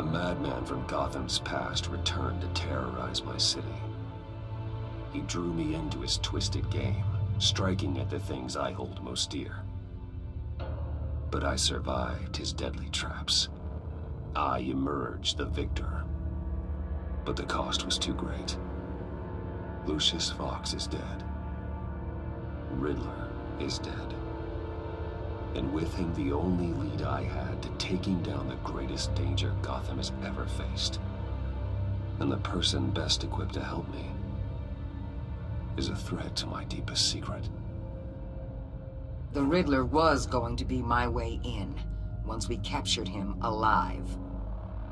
A madman from Gotham's past returned to terrorize my city. He drew me into his twisted game, striking at the things I hold most dear. But I survived his deadly traps. I emerged the victor. But the cost was too great. Lucius Fox is dead. Riddler is dead. And with him, the only lead I had to taking down the greatest danger Gotham has ever faced. And the person best equipped to help me is a threat to my deepest secret. The Riddler was going to be my way in, once we captured him alive.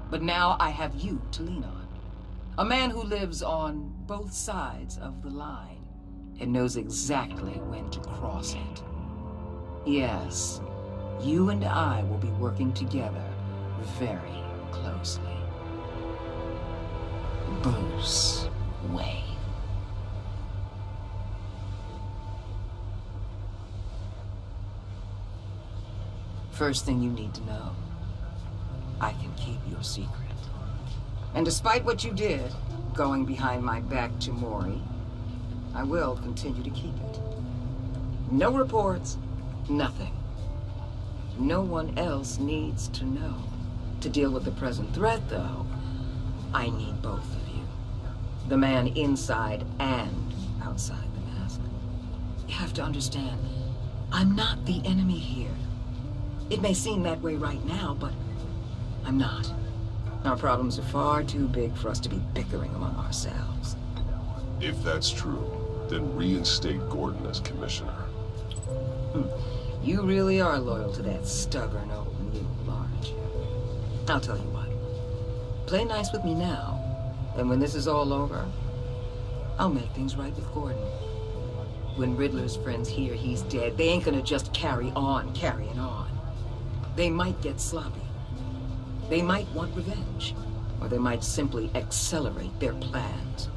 But now I have you to lean on. A man who lives on both sides of the line and knows exactly when to cross it. Yes, you and I will be working together very closely. Bruce Wayne. First thing you need to know, I can keep your secret. And despite what you did, going behind my back to Mori, I will continue to keep it. No reports, nothing. No one else needs to know. To deal with the present threat, though, I need both of you. The man inside and outside the mask. You have to understand, I'm not the enemy here. It may seem that way right now, but I'm not. Our problems are far too big for us to be bickering among ourselves. If that's true, then reinstate Gordon as commissioner. You really are loyal to that stubborn old mule, aren't you? I'll tell you what. Play nice with me now, and when this is all over, I'll make things right with Gordon. When Riddler's friends hear he's dead, they ain't gonna just carry on carrying on. They might get sloppy. They might want revenge, or they might simply accelerate their plans.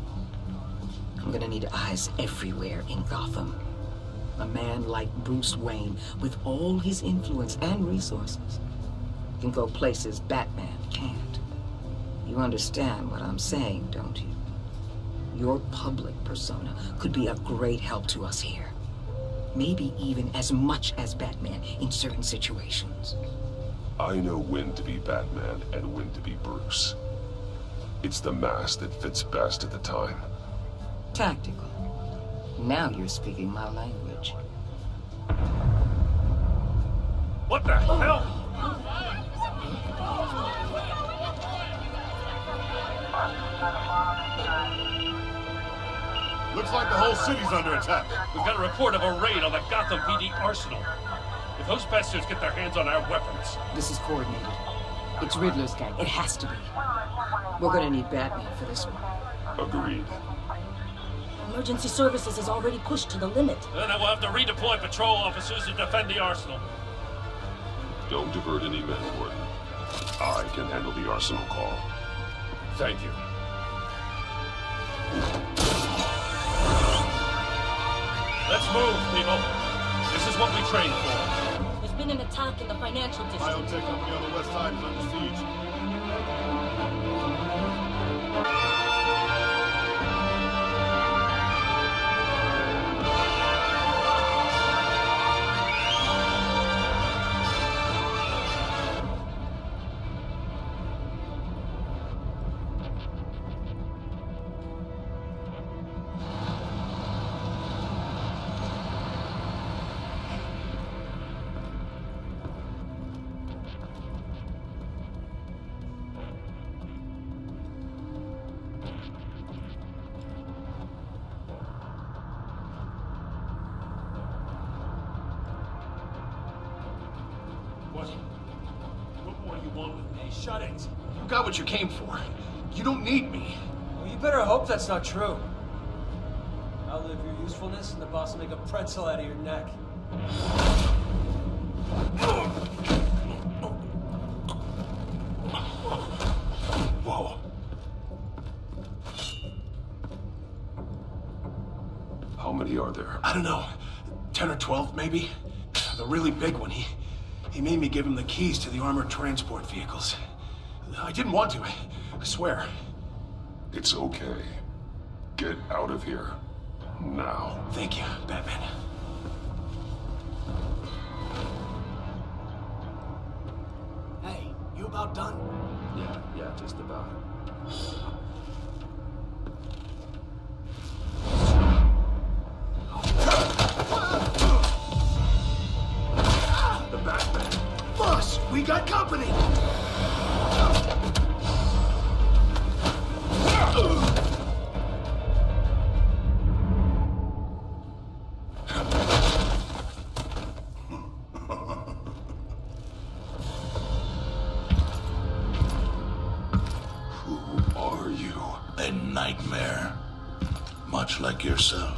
I'm gonna need eyes everywhere in Gotham. A man like Bruce Wayne, with all his influence and resources, can go places Batman can't. You understand what I'm saying, don't you? Your public persona could be a great help to us here. Maybe even as much as Batman in certain situations. I know when to be Batman and when to be Bruce. It's the mask that fits best at the time. Tactical. Now you're speaking my language. What the hell? Looks like the whole city's under attack. We've got a report of a raid on the Gotham PD arsenal. If those bastards get their hands on our weapons... This is coordinated. It's Riddler's gang. It has to be. We're gonna need Batman for this one. Agreed. Emergency services is already pushed to the limit. Then we'll have to redeploy patrol officers to defend the arsenal. Don't divert any men, Gordon. I can handle the arsenal call. Thank you. Let's move, people. This is what we trained for. There's been an attack in the financial district. Biotech company on the west side is under siege. What more do you want with me? Shut it. You got what you came for. You don't need me. Well, you better hope that's not true. Outlive your usefulness, and the boss will make a pretzel out of your neck. Whoa. How many are there? I don't know. 10 or 12, maybe? The really big one, he made me give him the keys to the armored transport vehicles. I didn't want to. I swear. It's okay. Get out of here. Now. Thank you, Batman. Hey, you about done? Yeah, just about. The Batman. Boss, we got company. Who are you? A nightmare, much like yourself.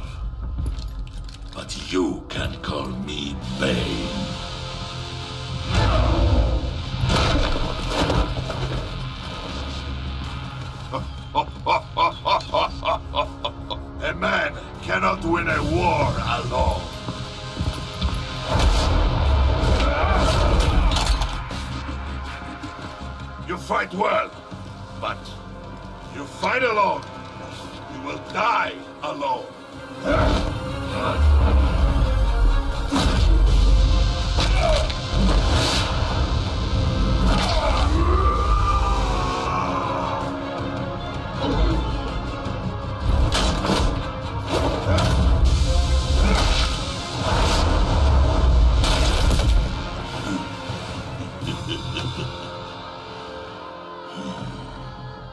But you can call me Bane. A man cannot win a war alone. You fight well, but you fight alone. You will die alone.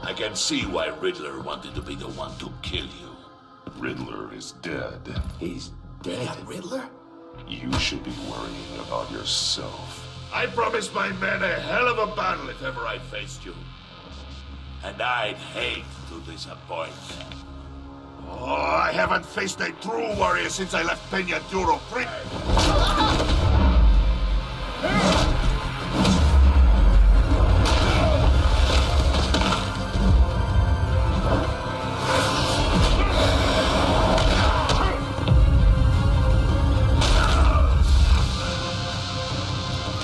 I can see why Riddler wanted to be the one to kill you. Riddler is dead. He's dead. Riddler? You should be worrying about yourself. I promised my men a hell of a battle if ever I faced you. And I'd hate to disappoint. Oh, I haven't faced a true warrior since I left Peña Duro free.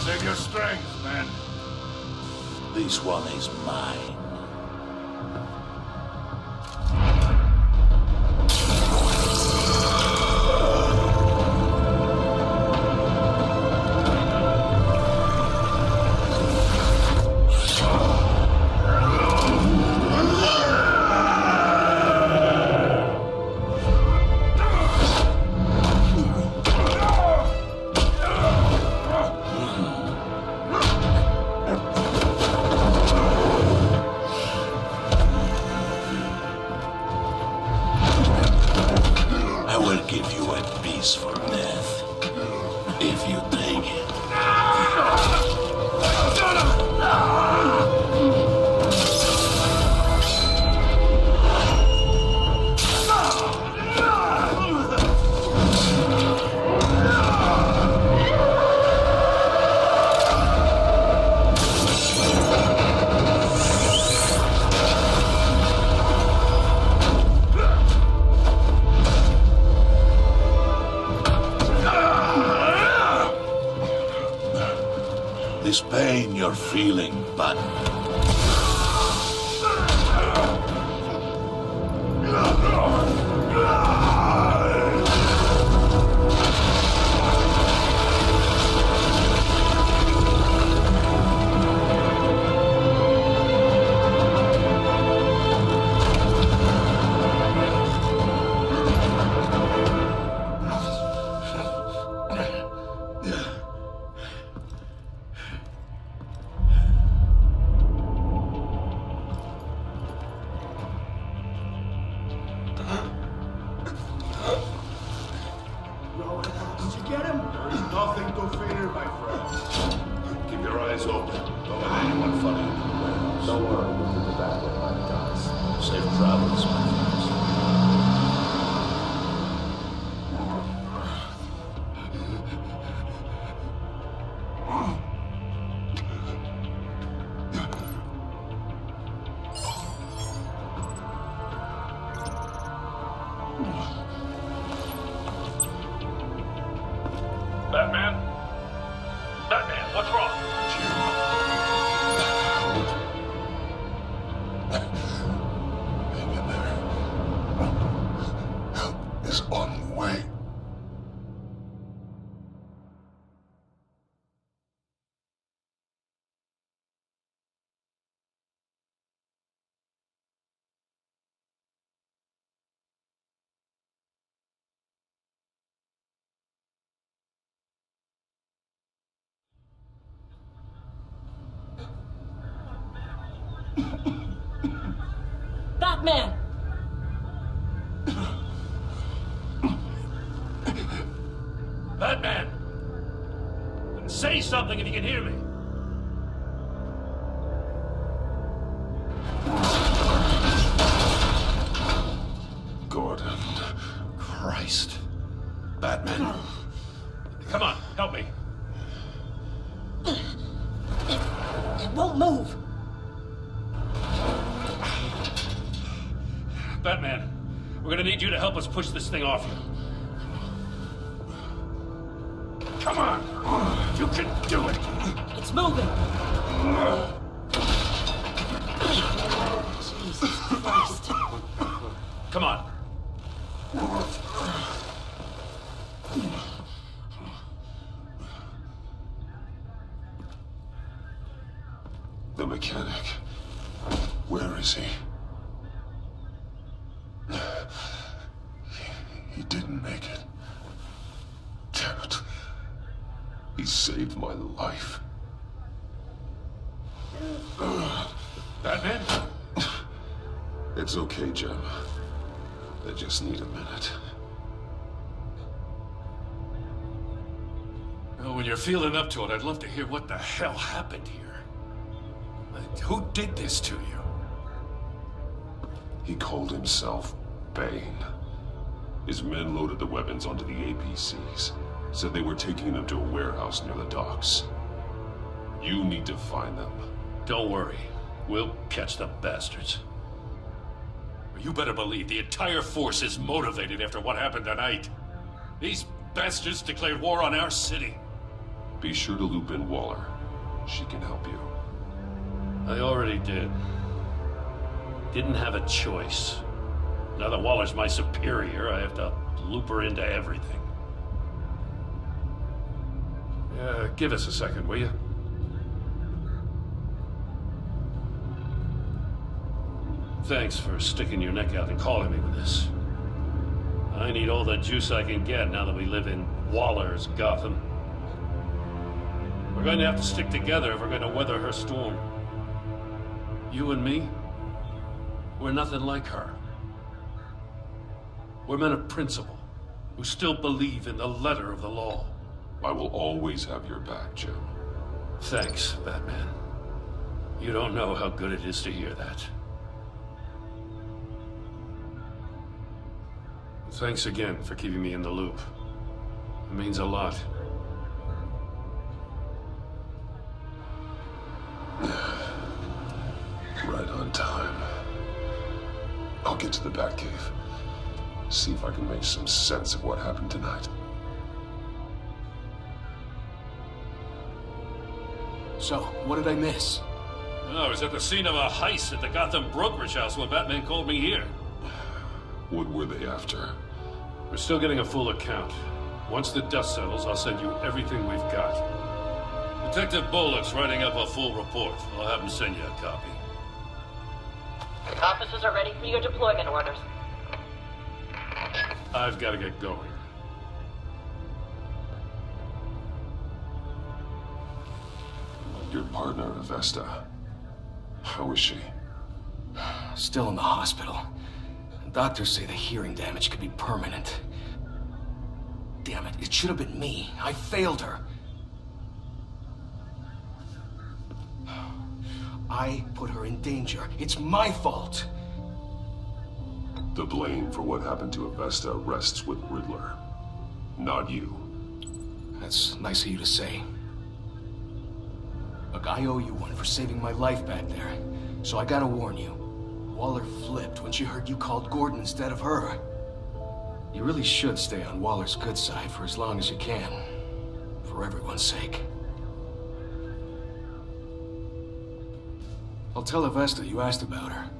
Save your strength, man. This one is mine. For death, if you take it. This pain you're feeling, but Batman? Batman, what's wrong? Jim. Batman! Batman! Say something if you can hear me. Gordon. Christ. Batman. Come on, help me. It won't move. Batman, we're gonna need you to help us push this thing off you. Come on! You can do it! It's moving. Jesus Christ. Come on. The mechanic. Where is he? He didn't make it. Damn it. He saved my life. Batman? It's okay, Jim. I just need a minute. Well, when you're feeling up to it, I'd love to hear what the hell happened here. Who did this to you? He called himself Bane. His men loaded the weapons onto the APCs. Said they were taking them to a warehouse near the docks. You need to find them. Don't worry. We'll catch the bastards. You better believe the entire force is motivated after what happened tonight. These bastards declared war on our city. Be sure to loop in Waller. She can help you. I already did. Didn't have a choice. Now that Waller's my superior, I have to loop her into everything. Give us a second, will you? Thanks for sticking your neck out and calling me with this. I need all the juice I can get now that we live in Waller's Gotham. We're going to have to stick together if we're going to weather her storm. You and me, we're nothing like her. We're men of principle, who still believe in the letter of the law. I will always have your back, Jim. Thanks, Batman. You don't know how good it is to hear that. Thanks again for keeping me in the loop. It means a lot. Right on time. I'll get to the Batcave. See if I can make some sense of what happened tonight. So, what did I miss? Oh, I was at the scene of a heist at the Gotham brokerage house when Batman called me here. What were they after? We're still getting a full account. Once the dust settles, I'll send you everything we've got. Detective Bullock's writing up a full report. I'll have him send you a copy. Officers are ready for your deployment orders. I've got to get going. Your partner, Vesta. How is she? Still in the hospital. Doctors say the hearing damage could be permanent. Damn it, it should have been me. I failed her. I put her in danger. It's my fault. The blame for what happened to Vesta rests with Riddler, not you. That's nice of you to say. Look, I owe you one for saving my life back there. So I gotta warn you. Waller flipped when she heard you called Gordon instead of her. You really should stay on Waller's good side for as long as you can. For everyone's sake. I'll tell Avesta you asked about her.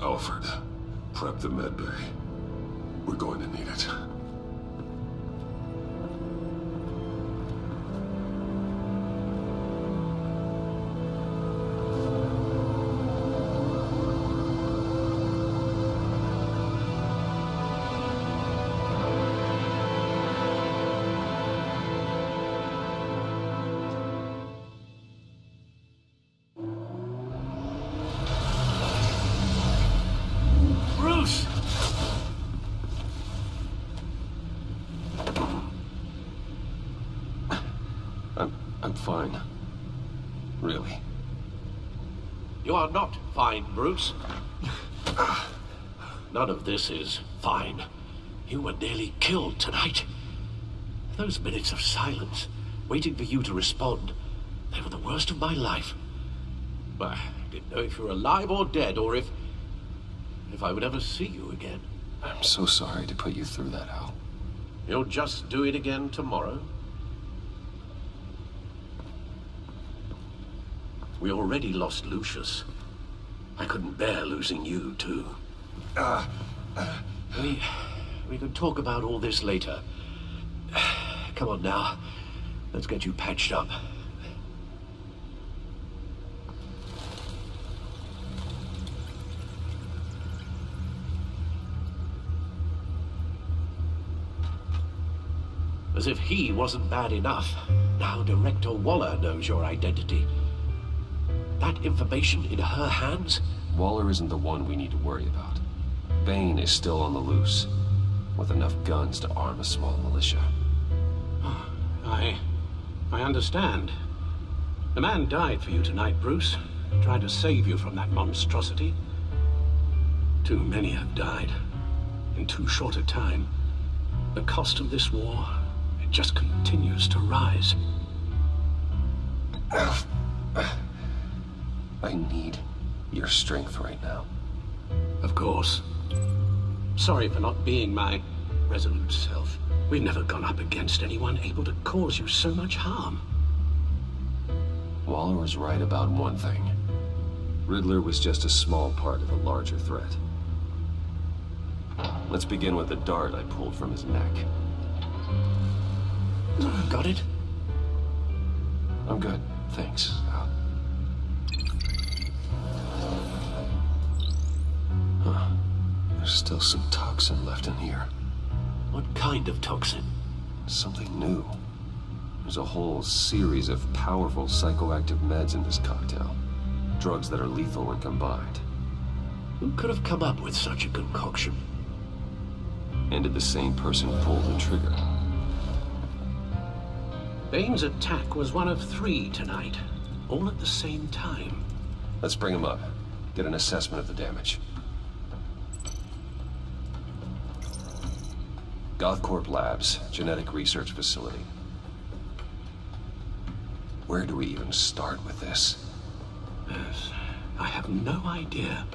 Alfred, prep the med bay. We're going to need it. are not fine, Bruce. None of this is fine. You were nearly killed tonight. Those minutes of silence, waiting for you to respond, they were the worst of my life. I didn't know if you were alive or dead, or if I would ever see you again. I'm so sorry to put you through that, Al. You'll just do it again tomorrow? We already lost Lucius. I couldn't bear losing you, too. We can talk about all this later. Come on now. Let's get you patched up. As if he wasn't bad enough, now Director Waller knows your identity. That information in her hands? Waller isn't the one we need to worry about. Bane is still on the loose, with enough guns to arm a small militia. I understand. The man died for you tonight, Bruce. Tried to save you from that monstrosity. Too many have died. In too short a time. The cost of this war, it just continues to rise. I need your strength right now. Of course. Sorry for not being my resolute self. We've never gone up against anyone able to cause you so much harm. Waller was right about one thing. Riddler was just a small part of a larger threat. Let's begin with the dart I pulled from his neck. Got it? I'm good, thanks. There's still some toxin left in here. What kind of toxin? Something new. There's a whole series of powerful psychoactive meds in this cocktail. Drugs that are lethal when combined. Who could have come up with such a concoction? And did the same person pull the trigger? Bane's attack was one of 3 tonight, all at the same time. Let's bring him up. Get an assessment of the damage. GothCorp Labs, genetic research facility. Where do we even start with this? Yes, I have no idea.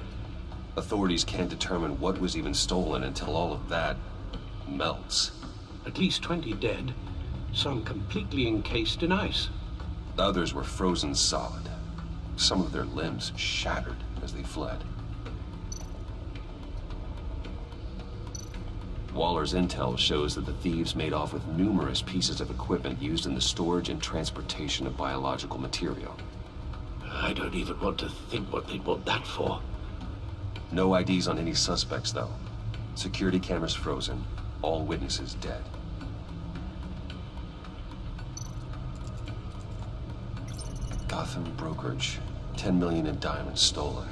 Authorities can't determine what was even stolen until all of that melts. At least 20 dead, some completely encased in ice. Others were frozen solid. Some of their limbs shattered as they fled. Waller's intel shows that the thieves made off with numerous pieces of equipment used in the storage and transportation of biological material. I don't even want to think what they'd want that for. No IDs on any suspects, though. Security cameras frozen. All witnesses dead. Gotham brokerage. 10 million in diamonds stolen.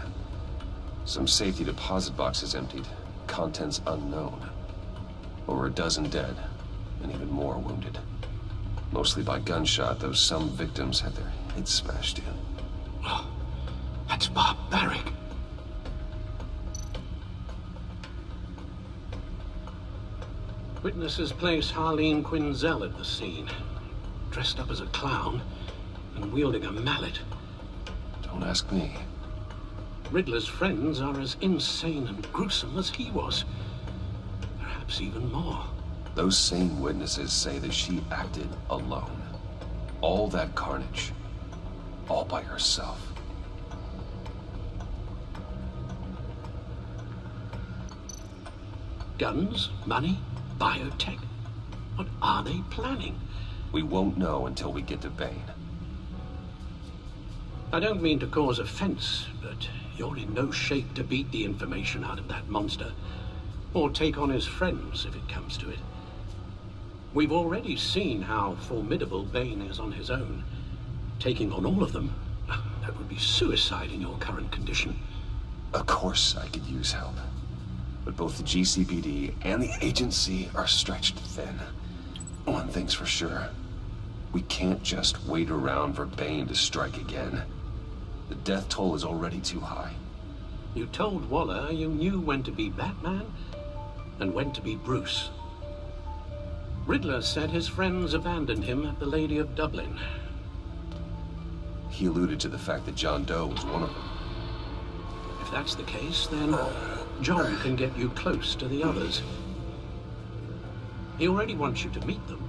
Some safety deposit boxes emptied. Contents unknown. Over a dozen dead, and even more wounded. Mostly by gunshot, though some victims had their heads smashed in. Oh, that's barbaric. Witnesses place Harleen Quinzel at the scene, dressed up as a clown and wielding a mallet. Don't ask me. Riddler's friends are as insane and gruesome as he was. Perhaps even more. Those same witnesses say that she acted alone. All that carnage. All by herself. Guns, money, biotech. What are they planning? We won't know until we get to Bane. I don't mean to cause offense, but you're in no shape to beat the information out of that monster. Or take on his friends, if it comes to it. We've already seen how formidable Bane is on his own. Taking on all of them, that would be suicide in your current condition. Of course I could use help. But both the GCPD and the agency are stretched thin. One thing's for sure. We can't just wait around for Bane to strike again. The death toll is already too high. You told Waller you knew when to be Batman and when to be Bruce. Riddler said his friends abandoned him at the Lady of Dublin. He alluded to the fact that John Doe was one of them. If that's the case, then John can get you close to the others. He already wants you to meet them.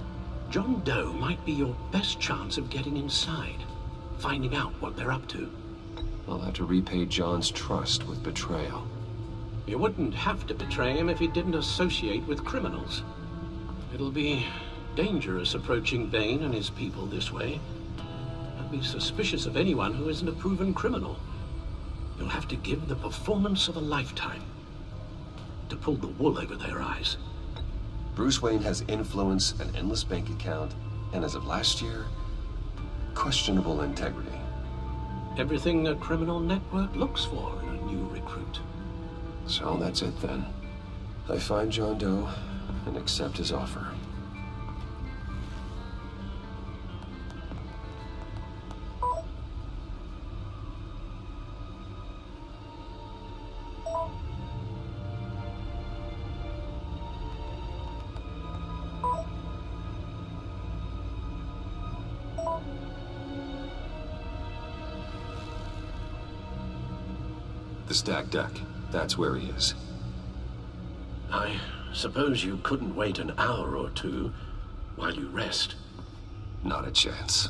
John Doe might be your best chance of getting inside, finding out what they're up to. I'll have to repay John's trust with betrayal. You wouldn't have to betray him if he didn't associate with criminals. It'll be dangerous approaching Bane and his people this way. I'd be suspicious of anyone who isn't a proven criminal. You'll have to give the performance of a lifetime to pull the wool over their eyes. Bruce Wayne has influence, an endless bank account, and as of last year, questionable integrity. Everything a criminal network looks for in a new recruit. So that's it then. I find John Doe and accept his offer. The stacked deck. That's where he is. I suppose you couldn't wait an hour or two while you rest. Not a chance.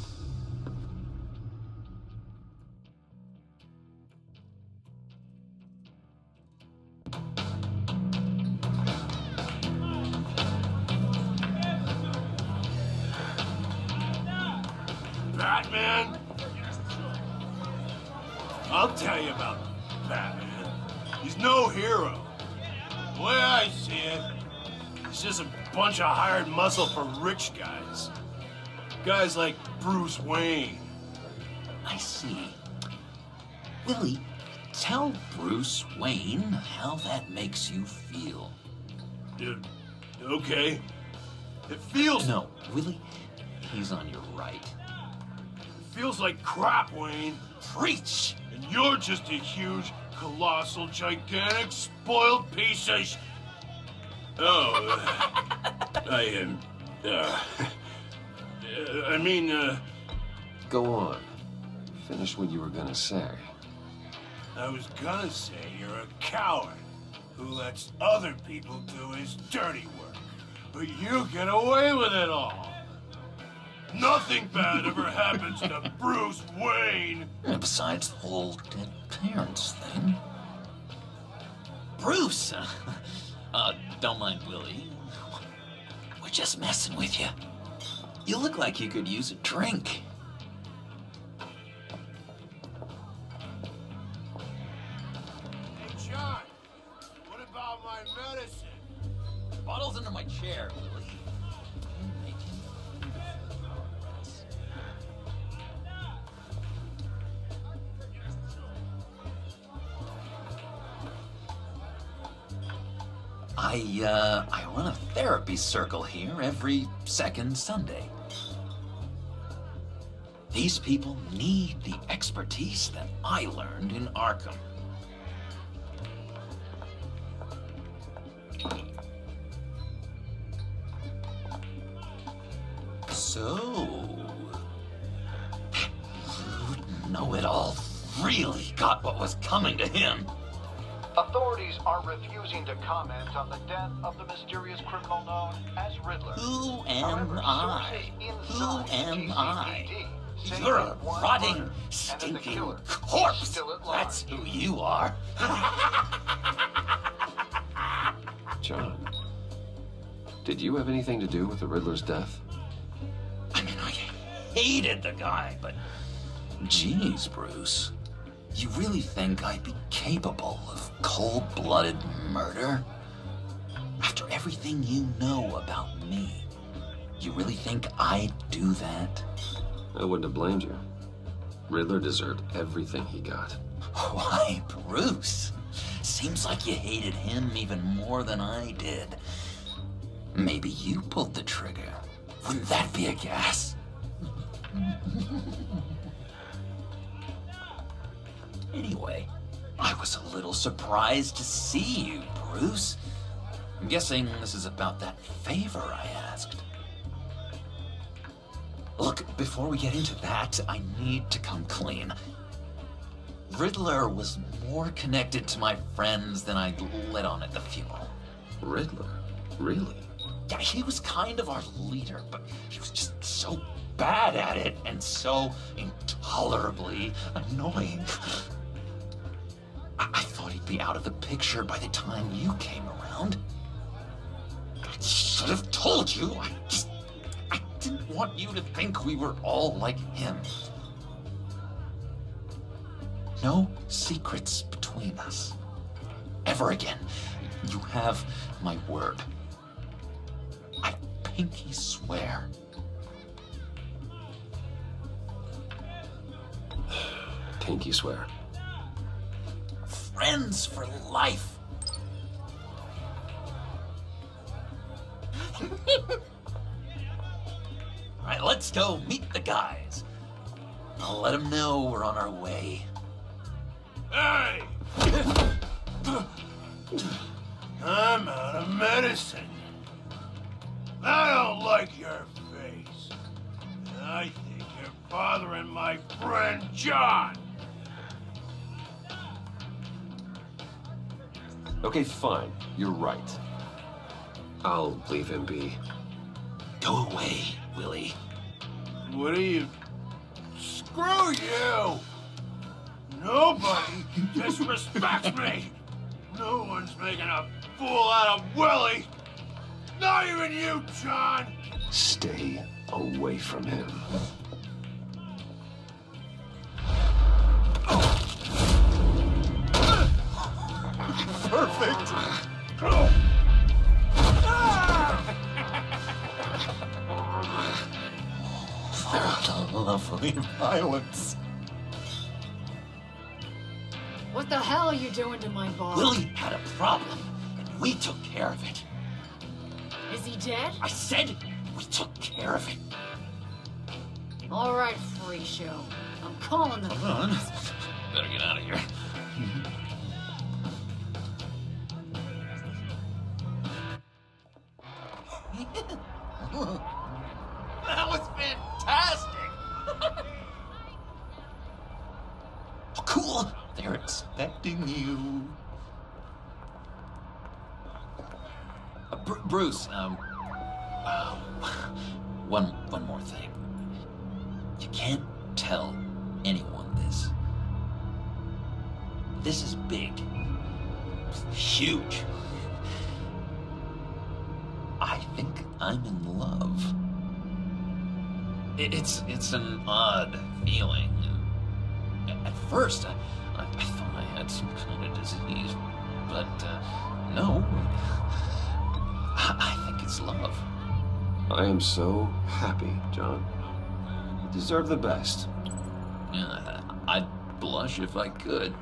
Batman? I'll tell you about Batman. He's no hero. The way I see it, he's just a bunch of hired muscle for rich guys. Guys like Bruce Wayne. I see. Willie, tell Bruce Wayne how that makes you feel. Okay. It feels... No, Willie, he's on your right. feels like crap, Wayne. Preach! And you're just a huge, colossal, gigantic, spoiled piece of Go on. Finish what you were gonna say. I was gonna say you're a coward who lets other people do his dirty work. But you get away with it all. Nothing bad ever happens to Bruce Wayne. And besides the whole dead parents thing. Bruce! Don't mind Willie. We're just messing with you. You look like you could use a drink. Hey, John, what about my medicine? Bottle's under my chair, Willie. I run a therapy circle here every second Sunday. These people need the expertise that I learned in Arkham. So, know-it-all really got what was coming to him. Authorities are refusing to comment on the death of the mysterious criminal known as Riddler. Who am However, I? sources Who inside am the I? GCPD say You're a that one rotting, murder and that the stinking killer is corpse. still at large. That's who you are. John, did you have anything to do with the Riddler's death? I mean, I hated the guy, but geez, Bruce, you really think I'd be capable of cold-blooded murder? After everything you know about me, you really think I'd do that? I wouldn't have blamed you. Riddler deserved everything he got. Why, Bruce? Seems like you hated him even more than I did. Maybe you pulled the trigger. Wouldn't that be a gas? Anyway, I was a little surprised to see you, Bruce. I'm guessing this is about that favor I asked. Look, before we get into that, I need to come clean. Riddler was more connected to my friends than I'd let on at the funeral. Riddler? Really? Yeah, he was kind of our leader, but he was just so bad at it and so intolerably annoying. I thought he'd be out of the picture by the time you came around. I should have told you. I didn't want you to think we were all like him. No secrets between us. Ever again. You have my word. I pinky swear. Pinky swear. Friends for life. All right, let's go meet the guys. I'll let them know we're on our way. Hey! I'm out of medicine. I don't like your face. I think you're bothering my friend John. Okay, fine. You're right. I'll leave him be. Go away, Willie. What are you? Screw you! Nobody disrespects me! No one's making a fool out of Willie! Not even you, John! Stay away from him. Perfect! The lovely violence. What the hell are you doing to my bar? Willie had a problem, and we took care of it. Is he dead? I said we took care of it. All right, free show. I'm calling the Hold on. Better get out of here. That was fantastic! Oh, cool! They're expecting you. Bruce, one more thing. You can't tell anyone this. This is big. Huge. I think I'm in love. It's an odd feeling. At first, I thought I had some kind of disease, but no. I think it's love. I am so happy, John. You deserve the best. Yeah, I'd blush if I could.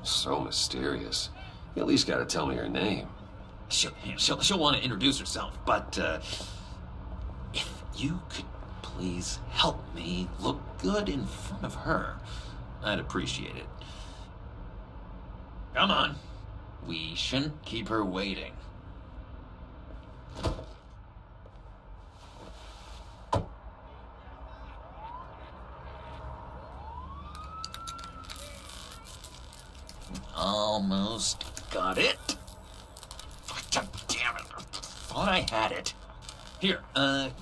So mysterious. You at least gotta tell me her name. She'll want to introduce herself, but if you could please help me look good in front of her, I'd appreciate it. Come on. We shouldn't keep her waiting. Almost got it. God damn it. I thought I had it. Here,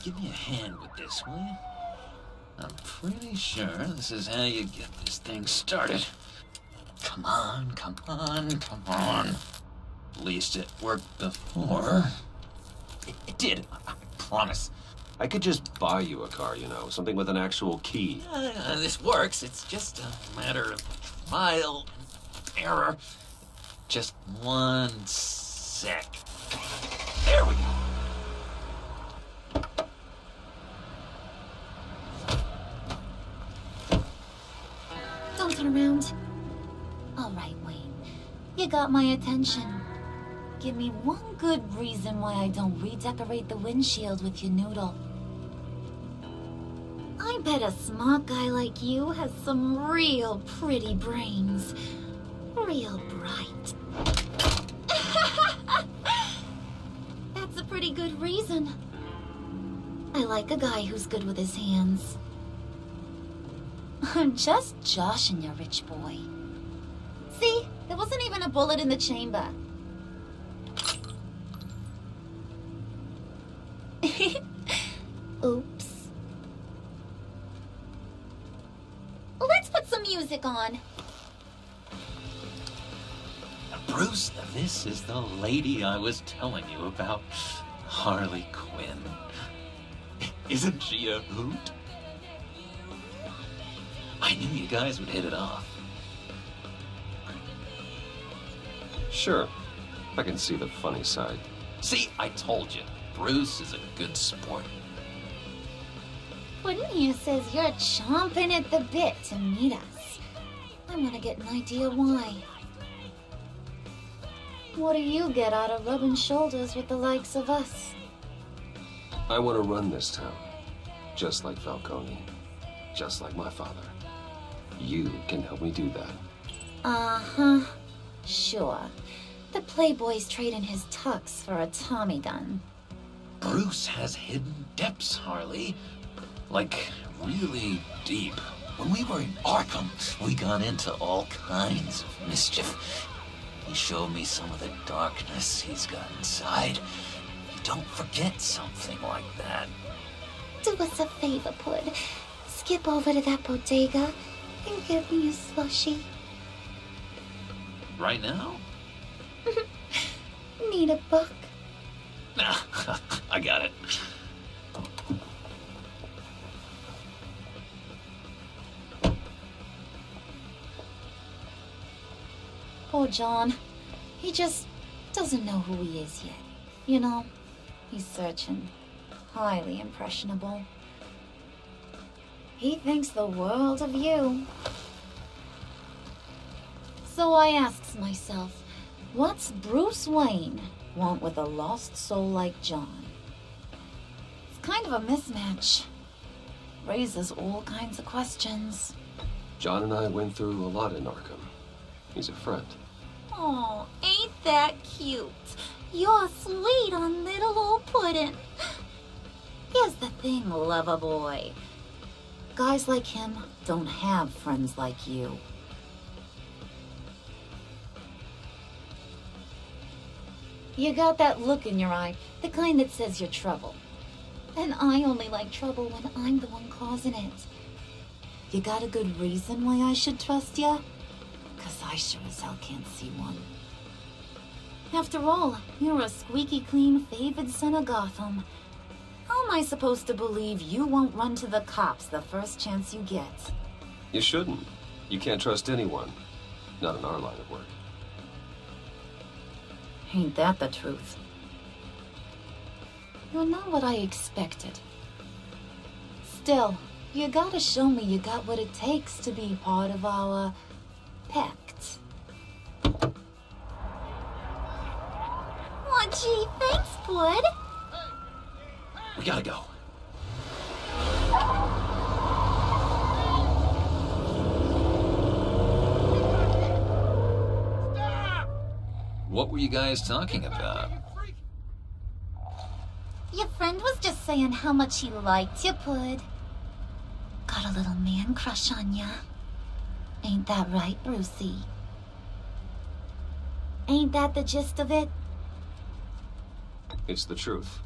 give me a hand with this, will you? I'm pretty sure this is how you get this thing started. Come on, come on, come on. At least it worked before. It did, I promise. I could just buy you a car, you know, something with an actual key. This works. It's just a matter of trial and error. Just one sec. There we go. Don't turn around. All right, Wayne. You got my attention. Give me one good reason why I don't redecorate the windshield with your noodle. I bet a smart guy like you has some real pretty brains. Real bright. That's a pretty good reason. I like a guy who's good with his hands. I'm just joshing you, rich boy. See? There wasn't even a bullet in the chamber. Oops. Let's put some music on. Bruce, this is the lady I was telling you about. Harley Quinn. Isn't she a hoot? I knew you guys would hit it off. Sure. I can see the funny side. See, I told you. Bruce is a good sport. Puddin' here says you're chomping at the bit to meet us. I want to get an idea why. What do you get out of rubbing shoulders with the likes of us? I want to run this town. Just like Falcone. Just like my father. You can help me do that. Uh-huh. Sure. The playboy's trading his tux for a Tommy gun. Bruce has hidden depths, Harley. Like, really deep. When we were in Arkham, we got into all kinds of mischief. He showed me some of the darkness he's got inside. Don't forget something like that. Do us a favor, Pud. Skip over to that bodega and get me a slushie. Right now? Need a buck? Nah, I got it. Poor John. He just doesn't know who he is yet. You know, he's searching. Highly impressionable. He thinks the world of you. So I asks myself, what's Bruce Wayne want with a lost soul like John? It's kind of a mismatch. Raises all kinds of questions. John and I went through a lot in Arkham. He's a friend. Oh, ain't that cute? You're sweet on little old Puddin'. Here's the thing, lover boy. Guys like him don't have friends like you. You got that look in your eye, the kind that says you're trouble. And I only like trouble when I'm the one causing it. You got a good reason why I should trust you? 'Cause I sure as hell can't see one. After all, you're a squeaky clean favored son of Gotham. How am I supposed to believe you won't run to the cops the first chance you get? You shouldn't. You can't trust anyone. Not in our line of work. Ain't that the truth? You're not what I expected. Still, you gotta show me you got what it takes to be part of our pact. Oh, gee, thanks, Bud. We gotta go. What were you guys talking about? Your friend was just saying how much he liked you, Bud. Got a little man crush on ya. Ain't that right, Brucey? Ain't that the gist of it? It's the truth.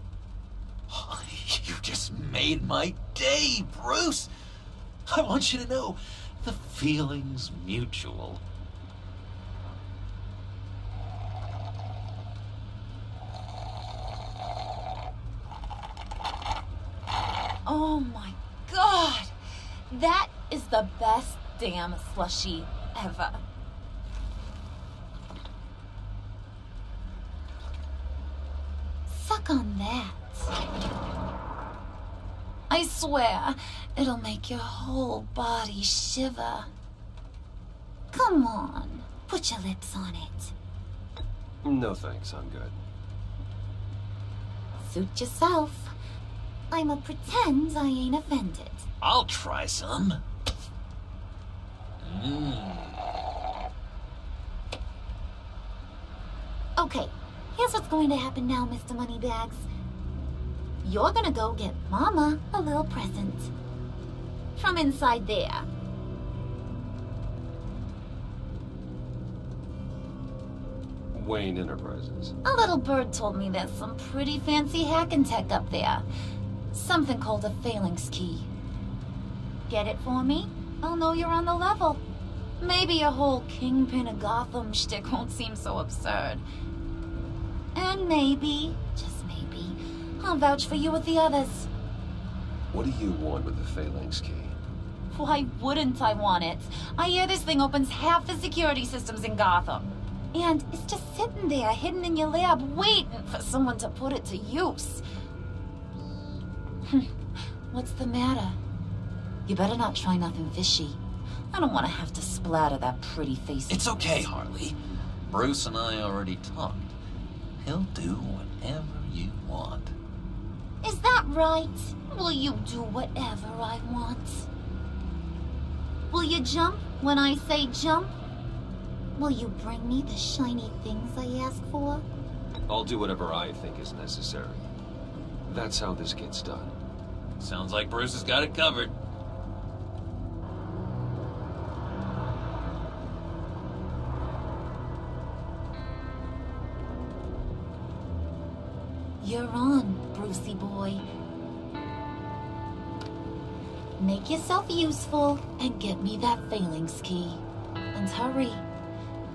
Oh, you just made my day, Bruce. I want you to know the feeling's mutual. Oh my God! That is the best damn slushie ever. Suck on that. I swear, it'll make your whole body shiver. Come on, put your lips on it. No thanks, I'm good. Suit yourself. I'ma pretend I ain't offended. I'll try some. Okay, here's what's going to happen now, Mr. Moneybags. You're gonna go get Mama a little present. From inside there. Wayne Enterprises. A little bird told me there's some pretty fancy hacking tech up there. Something called a phalanx key. Get it for me? I'll know you're on the level. Maybe your whole Kingpin of Gotham shtick won't seem so absurd. And maybe, just maybe, I'll vouch for you with the others. What do you want with the phalanx key? Why wouldn't I want it? I hear this thing opens half the security systems in Gotham. And it's just sitting there, hidden in your lab, waiting for someone to put it to use. What's the matter? You better not try nothing fishy. I don't want to have to splatter that pretty face. It's okay, Harley. Bruce and I already talked. He'll do whatever you want. Is that right? Will you do whatever I want? Will you jump when I say jump? Will you bring me the shiny things I ask for? I'll do whatever I think is necessary. That's how this gets done. Sounds like Bruce has got it covered. You're on, Brucey boy. Make yourself useful and get me that phalanx key. And hurry.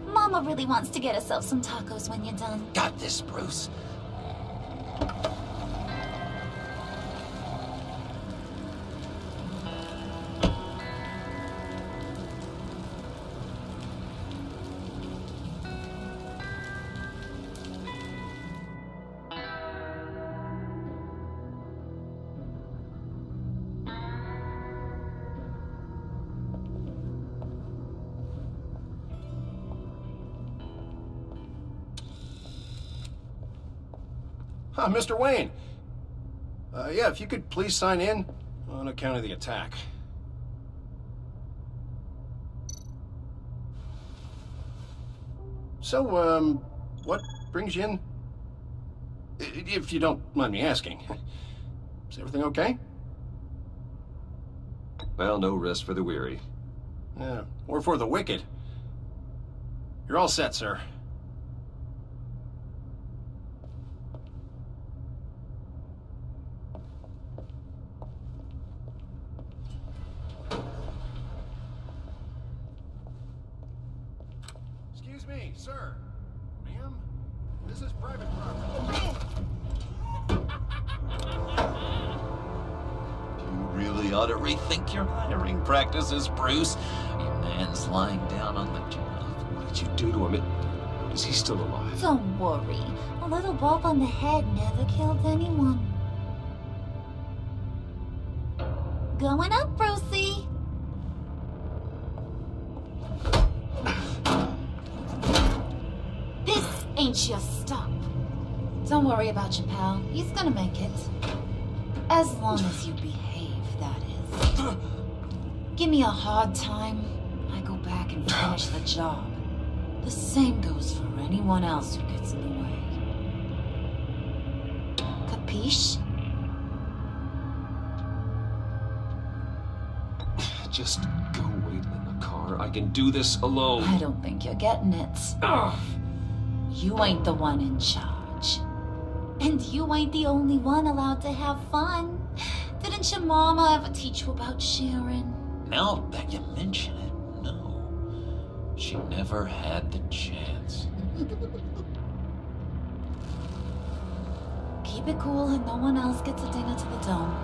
Mama really wants to get herself some tacos when you're done. Got this, Bruce. Mr. Wayne. Yeah, if you could please sign in on account of the attack. So, what brings you in? If you don't mind me asking. Is everything okay? Well, no rest for the weary. Yeah, or for the wicked. You're all set, sir. Excuse me, sir. Ma'am, this is private property. You really ought to rethink your hiring practices, Bruce. Your man's lying down on the job. What did you do to him? Is he still alive? Don't worry. A little bump on the head never killed anyone. Going up, Brucey. This ain't your stop. Don't worry about your pal. He's gonna make it. As long as you behave, that is. Give me a hard time, I go back and finish the job. The same goes for anyone else who gets in the way. Capiche? Just go wait in the car. I can do this alone. I don't think you're getting it. Ugh. You ain't the one in charge. And you ain't the only one allowed to have fun. Didn't your mama ever teach you about sharing? Now that you mention it, no. She never had the chance. Keep it cool and no one else gets a dinner to the dome.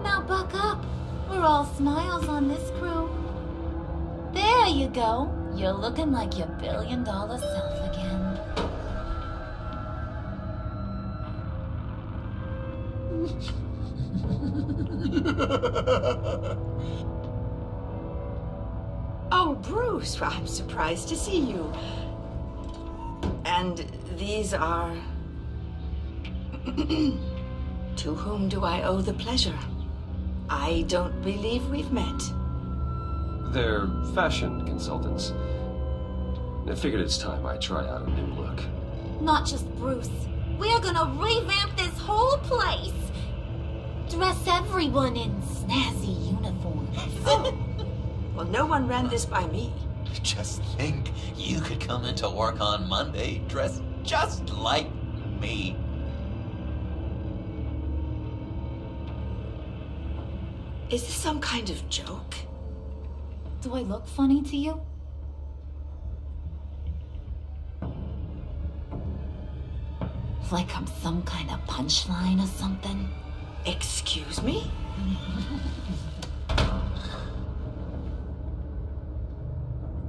Now buck up. We're all smiles on this crew. There you go. You're looking like your billion-dollar self again. Oh, Bruce, I'm surprised to see you. And these are... To whom do I owe the pleasure? I don't believe we've met. They're fashion consultants. I figured it's time I try out a new look. Not just Bruce. We're gonna revamp this whole place. Dress everyone in snazzy uniforms. Well, no one ran this by me. Just think, you could come into work on Monday dressed just like me. Is this some kind of joke? Do I look funny to you? Like I'm some kind of punchline or something? Excuse me?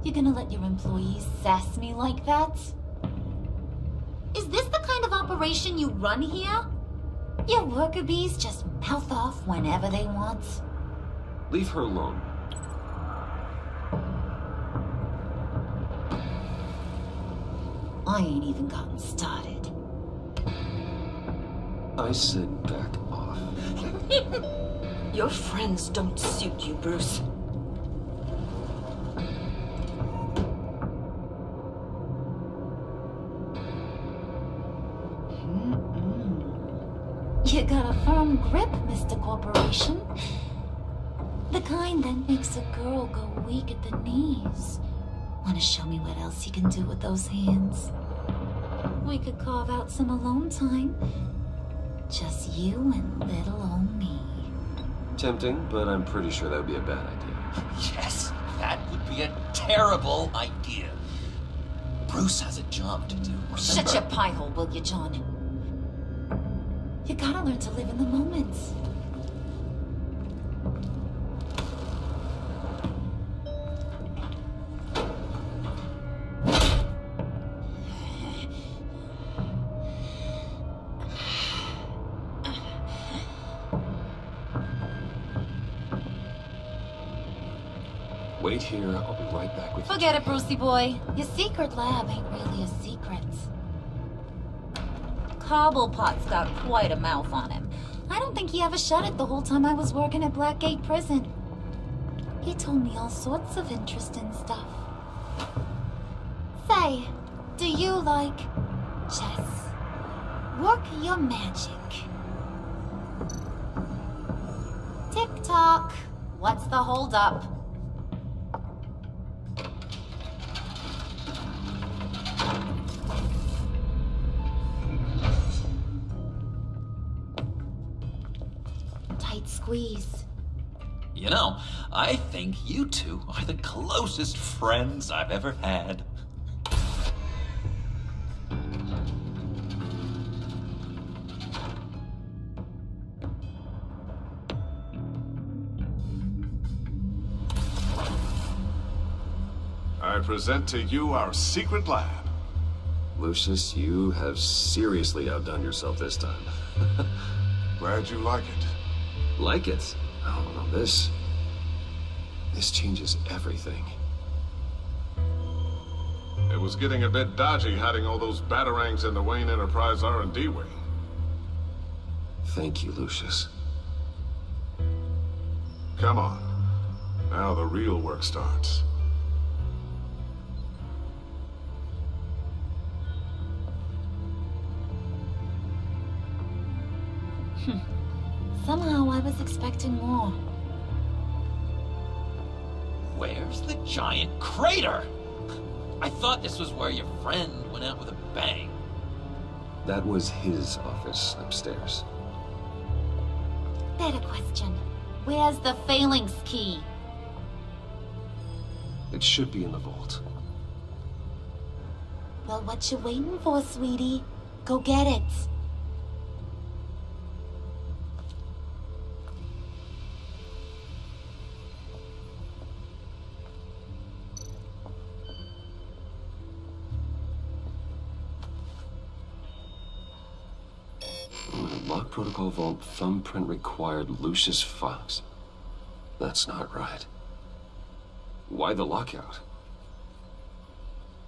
You gonna let your employees sass me like that? Is this the kind of operation you run here? Your worker bees just mouth off whenever they want? Leave her alone. I ain't even gotten started. I said back off. Your friends don't suit you, Bruce. You got a firm grip, Mr. Corporation. The kind that makes a girl go weak at the knees. Wanna show me what else you can do with those hands? We could carve out some alone time. Just you and little old me. Tempting, but I'm pretty sure that would be a bad idea. Yes, that would be a terrible idea. Bruce has a job to do. Remember? Shut your pie hole, will you, John? You gotta learn to live in the moment. Wait here, I'll be right back with you. Forget it, Brucey boy. Your secret lab ain't really a secret. Cobblepot's got quite a mouth on him. I don't think he ever shut it the whole time I was working at Blackgate Prison. He told me all sorts of interesting stuff. Say, do you like chess? Work your magic. Tick-tock. What's the holdup? Tight squeeze. You know, I think you two are the closest friends I've ever had. I present to you our secret lab. Lucius, you have seriously outdone yourself this time. Glad you like it. Like it? Oh, no, this changes everything. It was getting a bit dodgy hiding all those batarangs in the Wayne Enterprise R&D wing. Thank you, Lucius. Come on. Now the real work starts. Somehow I was expecting more. Where's the giant crater? I thought this was where your friend went out with a bang. That was his office upstairs. Better question. Where's the phalanx key? It should be in the vault. Well, what you waiting for, sweetie? Go get it. Lock protocol vault thumbprint required Lucius Fox. That's not right. Why the lockout?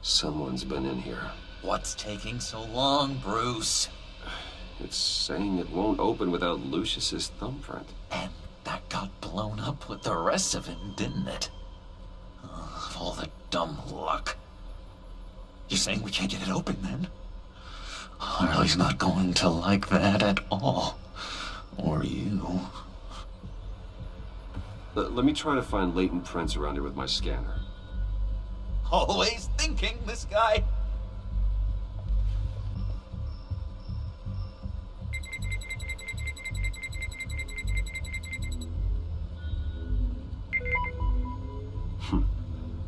Someone's been in here. What's taking so long, Bruce? It's saying it won't open without Lucius's thumbprint. And that got blown up with the rest of it, didn't it? Of all the dumb luck. You're saying we can't get it open, then? Harley's not going to like that at all. Or you. Let me try to find latent prints around here with my scanner. Always thinking, this guy.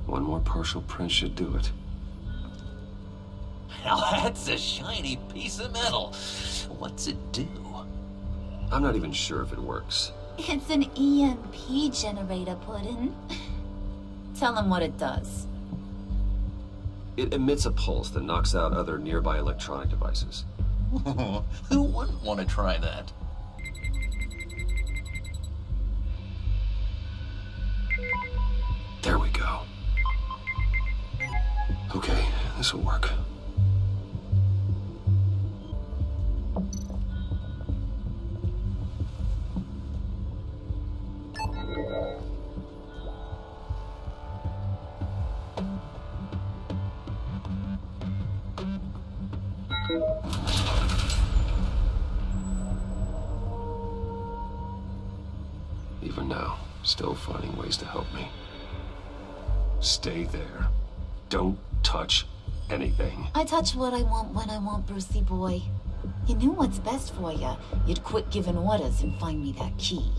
One more partial print should do it. Now that's a shiny piece of metal. What's it do? I'm not even sure if it works. It's an EMP generator, Puddin'. Tell him what it does. It emits a pulse that knocks out other nearby electronic devices. Who wouldn't want to try that? There we go. Okay, this will work. Even now, still finding ways to help me. Stay there. Don't touch anything. I touch what I want when I want, Brucey boy. You knew what's best for you. You'd quit giving orders and find me that key.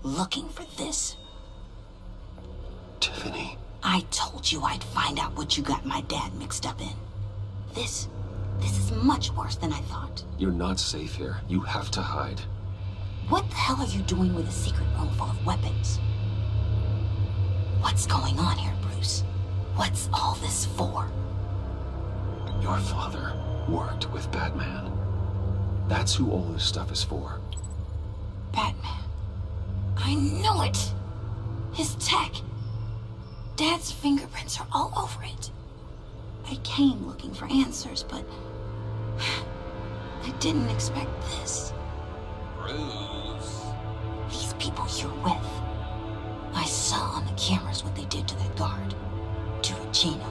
Looking for this? Tiffany. I told you I'd find out what you got my dad mixed up in. This is much worse than I thought. You're not safe here. You have to hide. What the hell are you doing with a secret room full of weapons? What's going on here, Bruce? What's all this for? Your father worked with Batman. That's who all this stuff is for. Batman. I knew it! His tech. Dad's fingerprints are all over it. I came looking for answers, but I didn't expect this. Bruce. These people you're with. I saw on the cameras what they did to that guard. To Regina.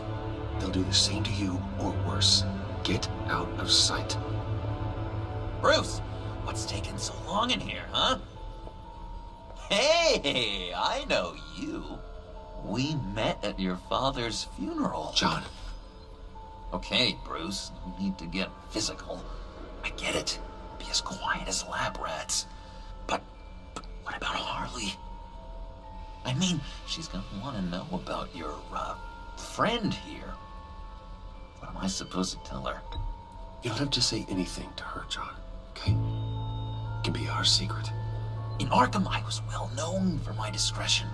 They'll do the same to you, or worse. Get out of sight. Bruce, what's taking so long in here, huh? Hey, I know you. We met at your father's funeral. John. Okay, Bruce, no need to get physical. I get it. Be as quiet as lab rats. But what about Harley? I mean, she's gonna want to know about your, friend here. What am I supposed to tell her? You don't have to say anything to her, John, okay? It can be our secret. In Arkham, I was well known for my discretion.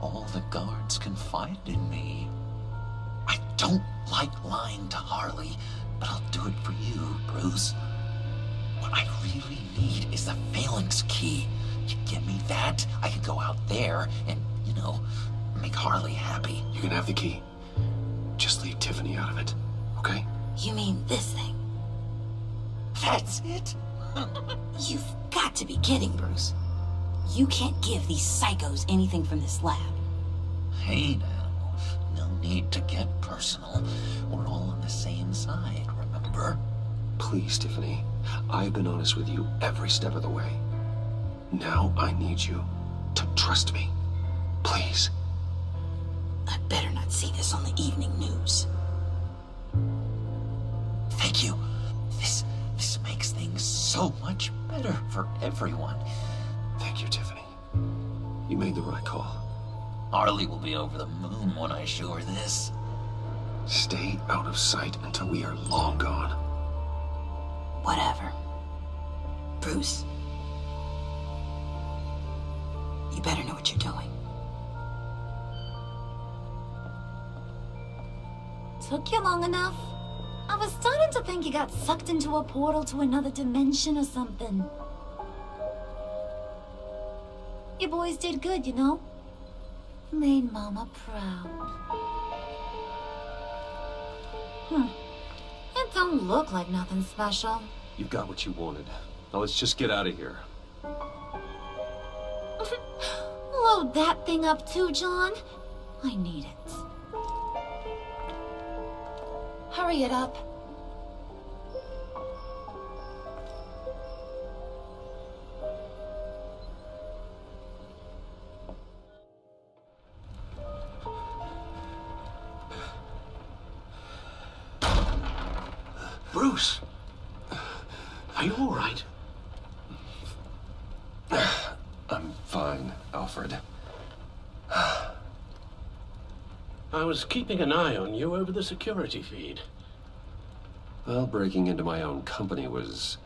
All the guards confided in me. I don't like lying to Harley, but I'll do it for you, Bruce. What I really need is the phalanx key. You give me that, I can go out there and, make Harley happy. You can have the key. Just leave Tiffany out of it, okay? You mean this thing? That's it? You've got to be kidding, Bruce. You can't give these psychos anything from this lab. Hey now, no need to get personal. We're all on the same side, remember? Please, Tiffany. I've been honest with you every step of the way. Now I need you to trust me. Please. I better not see this on the evening news. Thank you. This makes things so much better for everyone. Thank you, Tiffany. You made the right call. Harley will be over the moon when I show her this. Stay out of sight until we are long gone. Whatever. Bruce. You better know what you're doing. Took you long enough? I was starting to think you got sucked into a portal to another dimension or something. You boys did good, Made Mama proud. It don't look like nothing special. You've got what you wanted. Now let's just get out of here. Load that thing up too, John. I need it. Hurry it up. Bruce! Are you all right? I'm fine, Alfred. I was keeping an eye on you over the security feed. Well, breaking into my own company was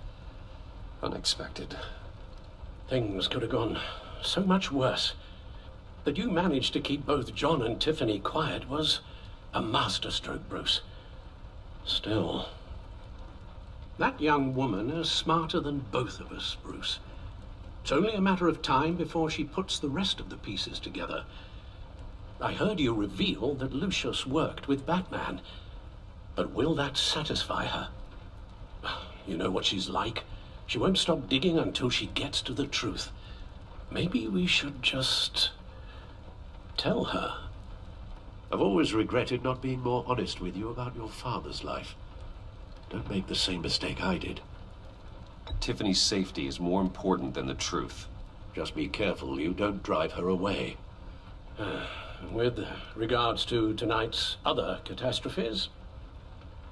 unexpected. Things could have gone so much worse. That you managed to keep both John and Tiffany quiet was a masterstroke, Bruce. Still, that young woman is smarter than both of us, Bruce. It's only a matter of time before she puts the rest of the pieces together. I heard you reveal that Lucius worked with Batman. But will that satisfy her? You know what she's like. She won't stop digging until she gets to the truth. Maybe we should just tell her. I've always regretted not being more honest with you about your father's life. Don't make the same mistake I did. Tiffany's safety is more important than the truth. Just be careful you don't drive her away. With regards to tonight's other catastrophes?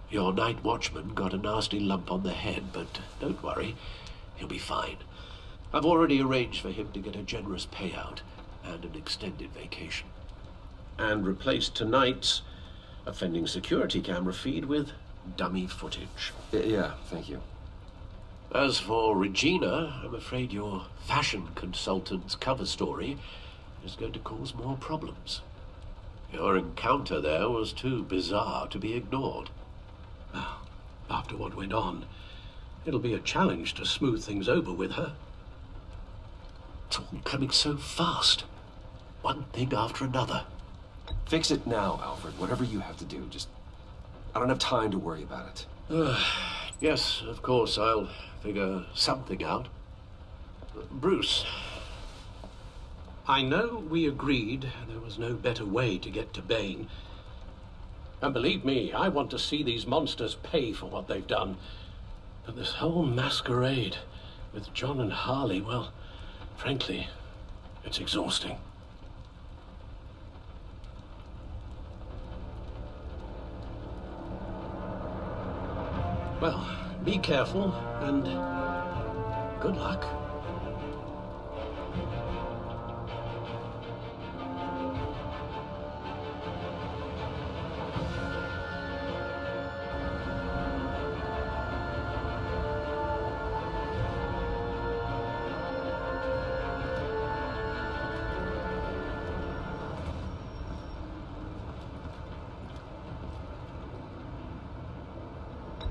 Your night watchman got a nasty lump on the head, but don't worry, he'll be fine. I've already arranged for him to get a generous payout and an extended vacation. And replaced tonight's offending security camera feed with dummy footage. Yeah, thank you. As for Regina, I'm afraid your fashion consultant's cover story is going to cause more problems. Your encounter there was too bizarre to be ignored. After what went on, it'll be a challenge to smooth things over with her. It's all coming so fast. One thing after another. Fix it now, Alfred. Whatever you have to do. Just... I don't have time to worry about it. Yes, of course, I'll figure something out. Bruce. I know we agreed there was no better way to get to Bane. And believe me, I want to see these monsters pay for what they've done. But this whole masquerade with John and Harley, well, frankly, it's exhausting. Well, be careful and good luck.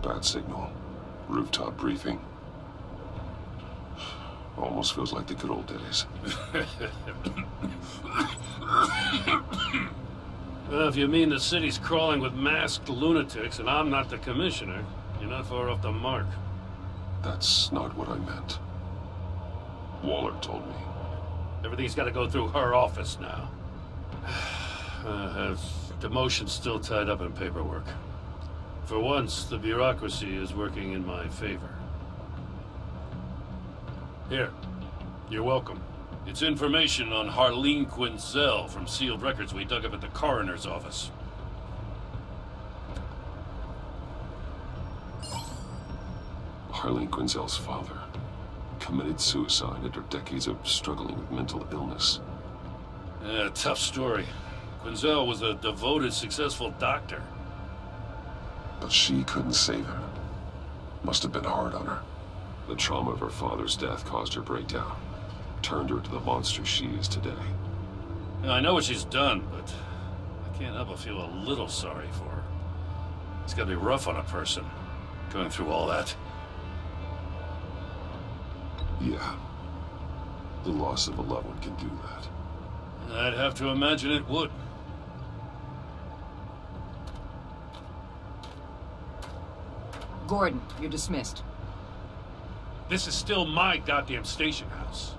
Bad signal. Rooftop briefing. Almost feels like the good old days. Well, if you mean the city's crawling with masked lunatics and I'm not the commissioner, you're not far off the mark. That's not what I meant. Waller told me. Everything's got to go through her office now. Demotion's still tied up in paperwork. For once, the bureaucracy is working in my favor. Here, you're welcome. It's information on Harleen Quinzel from sealed records we dug up at the coroner's office. Harleen Quinzel's father committed suicide after decades of struggling with mental illness. Yeah, tough story. Quinzel was a devoted, successful doctor. But she couldn't save her. Must have been hard on her. The trauma of her father's death caused her breakdown. Turned her into the monster she is today. Now, I know what she's done, but I can't help but feel a little sorry for her. It's gotta be rough on a person, going through all that. Yeah. The loss of a loved one can do that. I'd have to imagine it would. Gordon, you're dismissed. This is still my goddamn station house.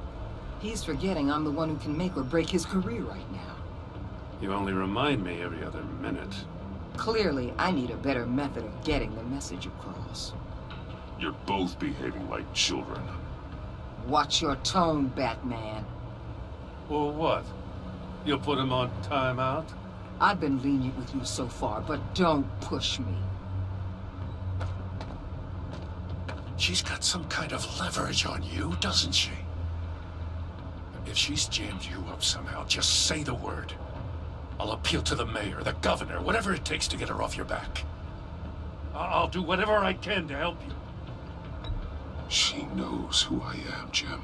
He's forgetting I'm the one who can make or break his career right now. You only remind me every other minute. Clearly, I need a better method of getting the message across. You're both behaving like children. Watch your tone, Batman. Or what? You'll put him on timeout? I've been lenient with you so far, but don't push me. She's got some kind of leverage on you, doesn't she? If she's jammed you up somehow, just say the word. I'll appeal to the mayor, the governor, whatever it takes to get her off your back. I'll do whatever I can to help you. She knows who I am, Jim.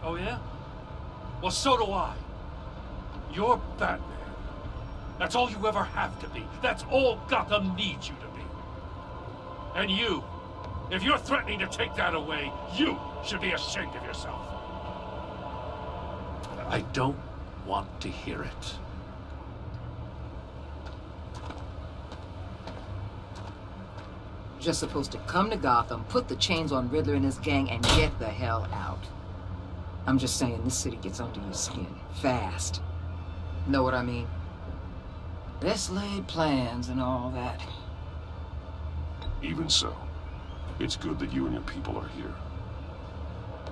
Oh, yeah? Well, so do I. You're Batman. That's all you ever have to be. That's all Gotham needs you to be. And you, if you're threatening to take that away, you should be ashamed of yourself. I don't want to hear it. Just supposed to come to Gotham, put the chains on Riddler and his gang, and get the hell out. I'm just saying, this city gets under your skin. Fast. Know what I mean? Best laid plans and all that. Even so, it's good that you and your people are here.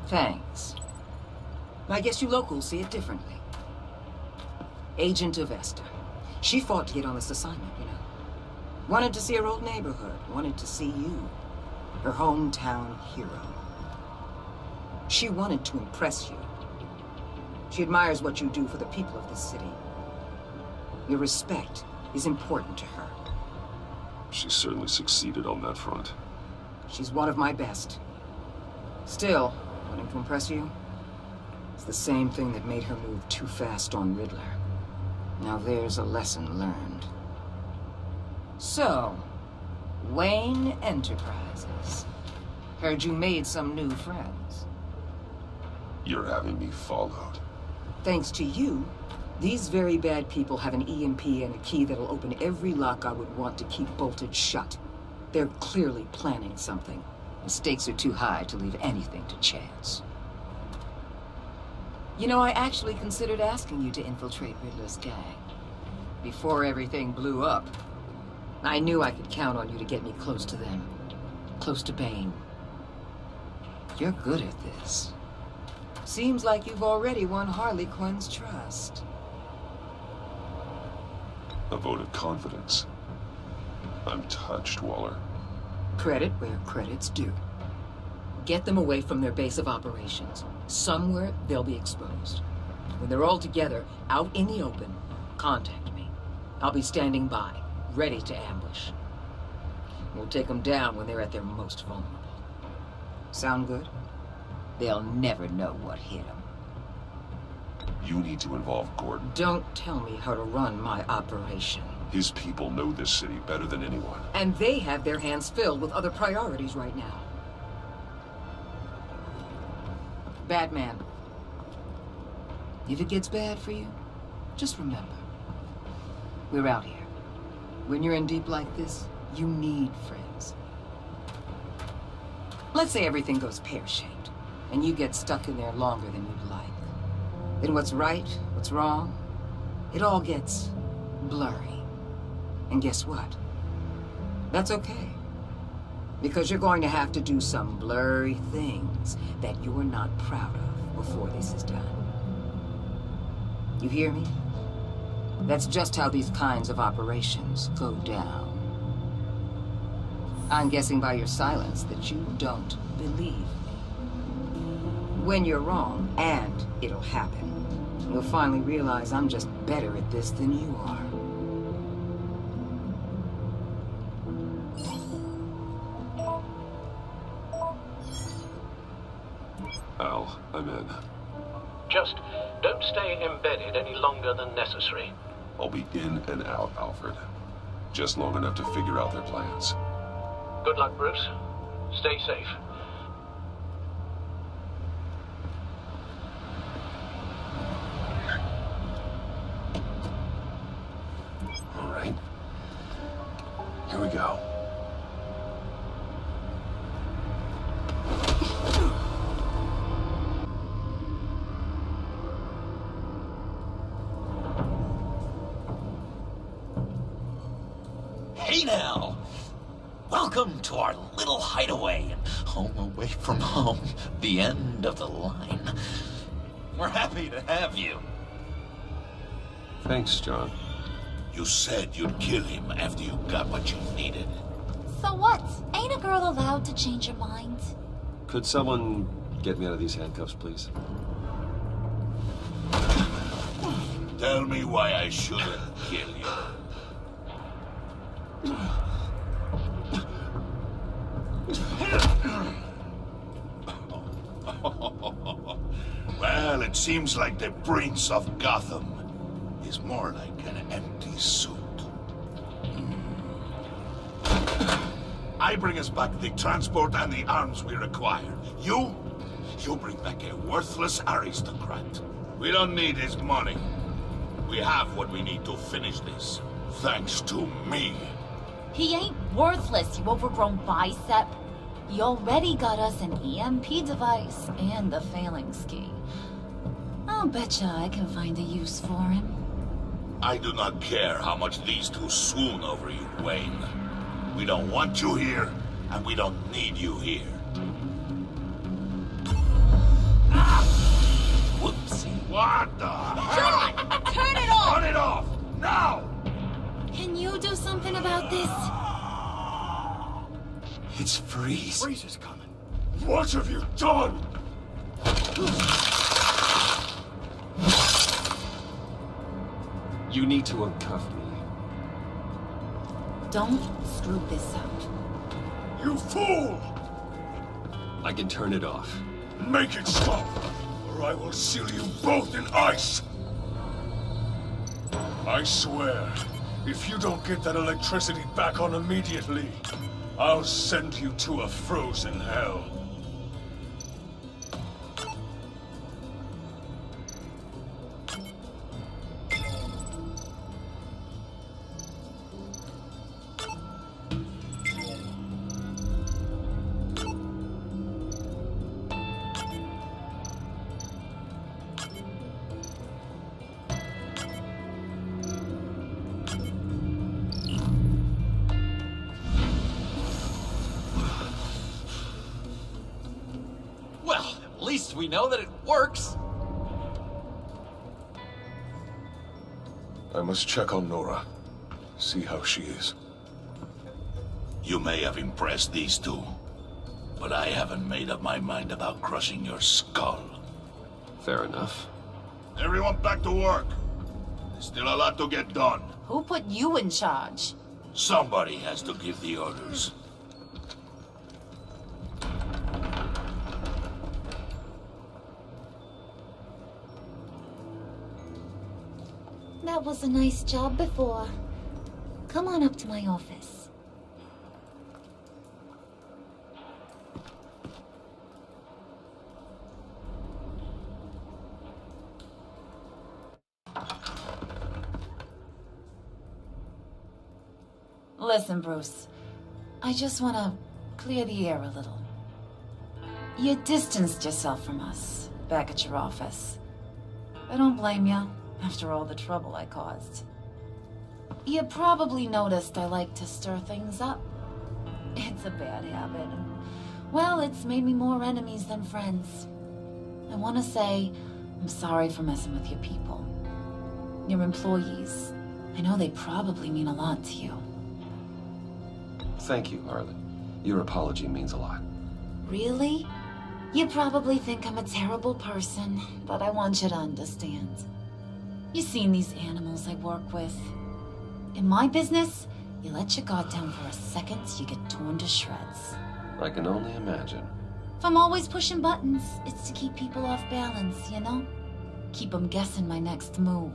Thanks. I guess you locals see it differently. Agent of Esther. She fought to get on this assignment, you know. Wanted to see her old neighborhood. Wanted to see you. Her hometown hero. She wanted to impress you. She admires what you do for the people of this city. Your respect is important to her. She certainly succeeded on that front. She's one of my best. Still, wanting to impress you? It's the same thing that made her move too fast on Riddler. Now there's a lesson learned. So, Wayne Enterprises. Heard you made some new friends. You're having me followed. Thanks to you, these very bad people have an EMP and a key that'll open every lock I would want to keep bolted shut. They're clearly planning something. The stakes are too high to leave anything to chance. You know, I actually considered asking you to infiltrate Riddler's gang. Before everything blew up. I knew I could count on you to get me close to them. Close to Bane. You're good at this. Seems like you've already won Harley Quinn's trust. A vote of confidence. I'm touched, Waller. Credit where credit's due. Get them away from their base of operations. Somewhere they'll be exposed. When they're all together, out in the open, contact me. I'll be standing by, ready to ambush. We'll take them down when they're at their most vulnerable. Sound good? They'll never know what hit them. You need to involve Gordon. Don't tell me how to run my operation. His people know this city better than anyone. And they have their hands filled with other priorities right now. Batman. If it gets bad for you, just remember. We're out here. When you're in deep like this, you need friends. Let's say everything goes pear-shaped, and you get stuck in there longer than you'd like. Then what's right, what's wrong, it all gets blurry. And guess what? That's okay. Because you're going to have to do some blurry things that you're not proud of before this is done. You hear me? That's just how these kinds of operations go down. I'm guessing by your silence that you don't believe me. When you're wrong, and it'll happen, you'll finally realize I'm just better at this than you are. Al, I'm in. Just don't stay embedded any longer than necessary. I'll be in and out, Alfred. Just long enough to figure out their plans. Good luck, Bruce. Stay safe. Here we go. Hey now! Welcome to our little hideaway and home away from home, the end of the line. We're happy to have you. Thanks, John. You said you'd kill him after you got what you needed. So what? Ain't a girl allowed to change her mind? Could someone get me out of these handcuffs, please? Tell me why I shouldn't kill you. Well, it seems like the Prince of Gotham is more like an empty suit. I bring us back the transport and the arms we require. You bring back a worthless aristocrat. We don't need his money. We have what we need to finish this. Thanks to me. He ain't worthless, you overgrown bicep. He already got us an EMP device and a failing ski. I'll betcha I can find a use for him. I do not care how much these two swoon over you, Wayne. We don't want you here, and we don't need you here. Whoopsie. What the? Turn it off! Turn it off! Now! Can you do something about this? It's Freeze. Freeze is coming. What have you done? You need to uncuff me. Don't screw this up. You fool! I can turn it off. Make it stop, or I will seal you both in ice! I swear, if you don't get that electricity back on immediately, I'll send you to a frozen hell. At least we know that it works. I must check on Nora. See how she is. You may have impressed these two, but I haven't made up my mind about crushing your skull. Fair enough. Everyone back to work. There's still a lot to get done. Who put you in charge? Somebody has to give the orders. That was a nice job before. Come on up to my office. Listen, Bruce. I just want to clear the air a little. You distanced yourself from us back at your office. I don't blame you, after all the trouble I caused. You probably noticed I like to stir things up. It's a bad habit, and, well, it's made me more enemies than friends. I want to say I'm sorry for messing with your people. Your employees. I know they probably mean a lot to you. Thank you, Harlan. Your apology means a lot. Really? You probably think I'm a terrible person, but I want you to understand. You've seen these animals I work with. In my business, you let your guard down for a second, you get torn to shreds. I can only imagine. If I'm always pushing buttons, it's to keep people off balance, you know? Keep them guessing my next move.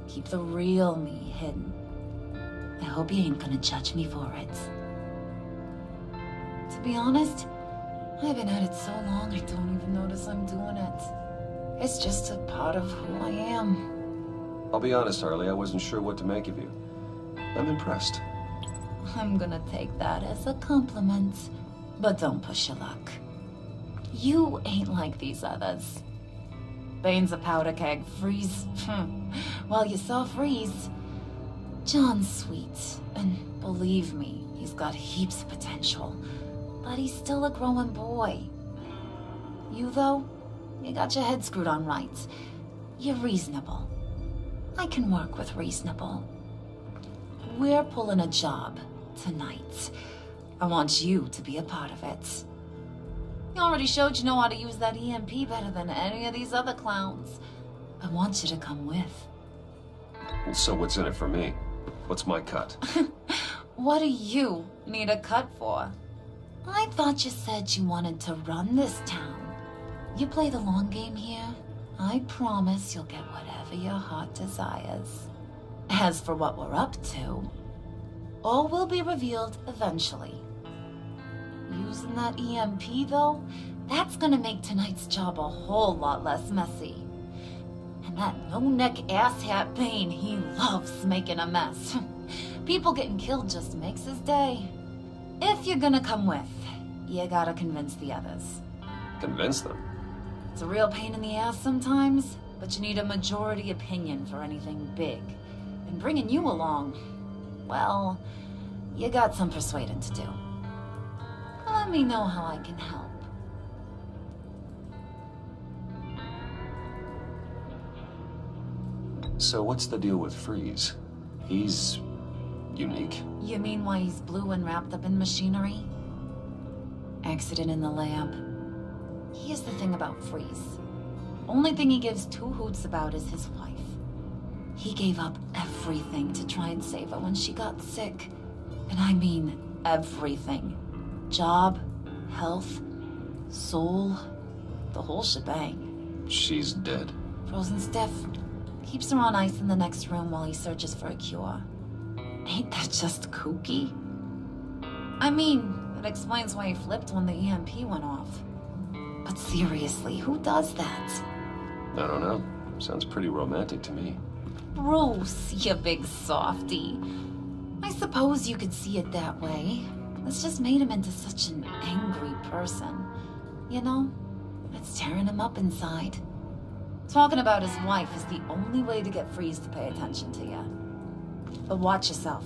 Keep the real me hidden. I hope you ain't gonna judge me for it. To be honest, I've been at it so long I don't even notice I'm doing it. It's just a part of who I am. I'll be honest, Harley, I wasn't sure what to make of you. I'm impressed. I'm gonna take that as a compliment. But don't push your luck. You ain't like these others. Bane's a powder keg. Freeze. Well, you saw Freeze. John's sweet, and believe me, he's got heaps of potential. But he's still a growing boy. You, though, you got your head screwed on right. You're reasonable. I can work with reasonable. We're pulling a job tonight. I want you to be a part of it. You already showed you know how to use that EMP better than any of these other clowns. I want you to come with. So what's in it for me? What's my cut? What do you need a cut for? I thought you said you wanted to run this town. You play the long game here, I promise you'll get whatever your heart desires. As for what we're up to, all will be revealed eventually. Using that EMP, though, that's gonna make tonight's job a whole lot less messy. And that no-neck asshat Bane, he loves making a mess. People getting killed just makes his day. If you're gonna come with, you gotta convince the others. Convince them? It's a real pain in the ass sometimes, but you need a majority opinion for anything big. And bringing you along, well, you got some persuading to do. Let me know how I can help. So what's the deal with Freeze? He's unique. You mean why he's blue and wrapped up in machinery? Accident in the lab. Here's the thing about Freeze. Only thing he gives two hoots about is his wife. He gave up everything to try and save her when she got sick. And I mean everything. Job, health, soul, the whole shebang. She's dead. Frozen stiff. Keeps her on ice in the next room while he searches for a cure. Ain't that just kooky? I mean, it explains why he flipped when the EMP went off. But seriously, who does that? I don't know. Sounds pretty romantic to me. Bruce, you big softy. I suppose you could see it that way. It's just made him into such an angry person. You know, it's tearing him up inside. Talking about his wife is the only way to get Freeze to pay attention to you. But watch yourself.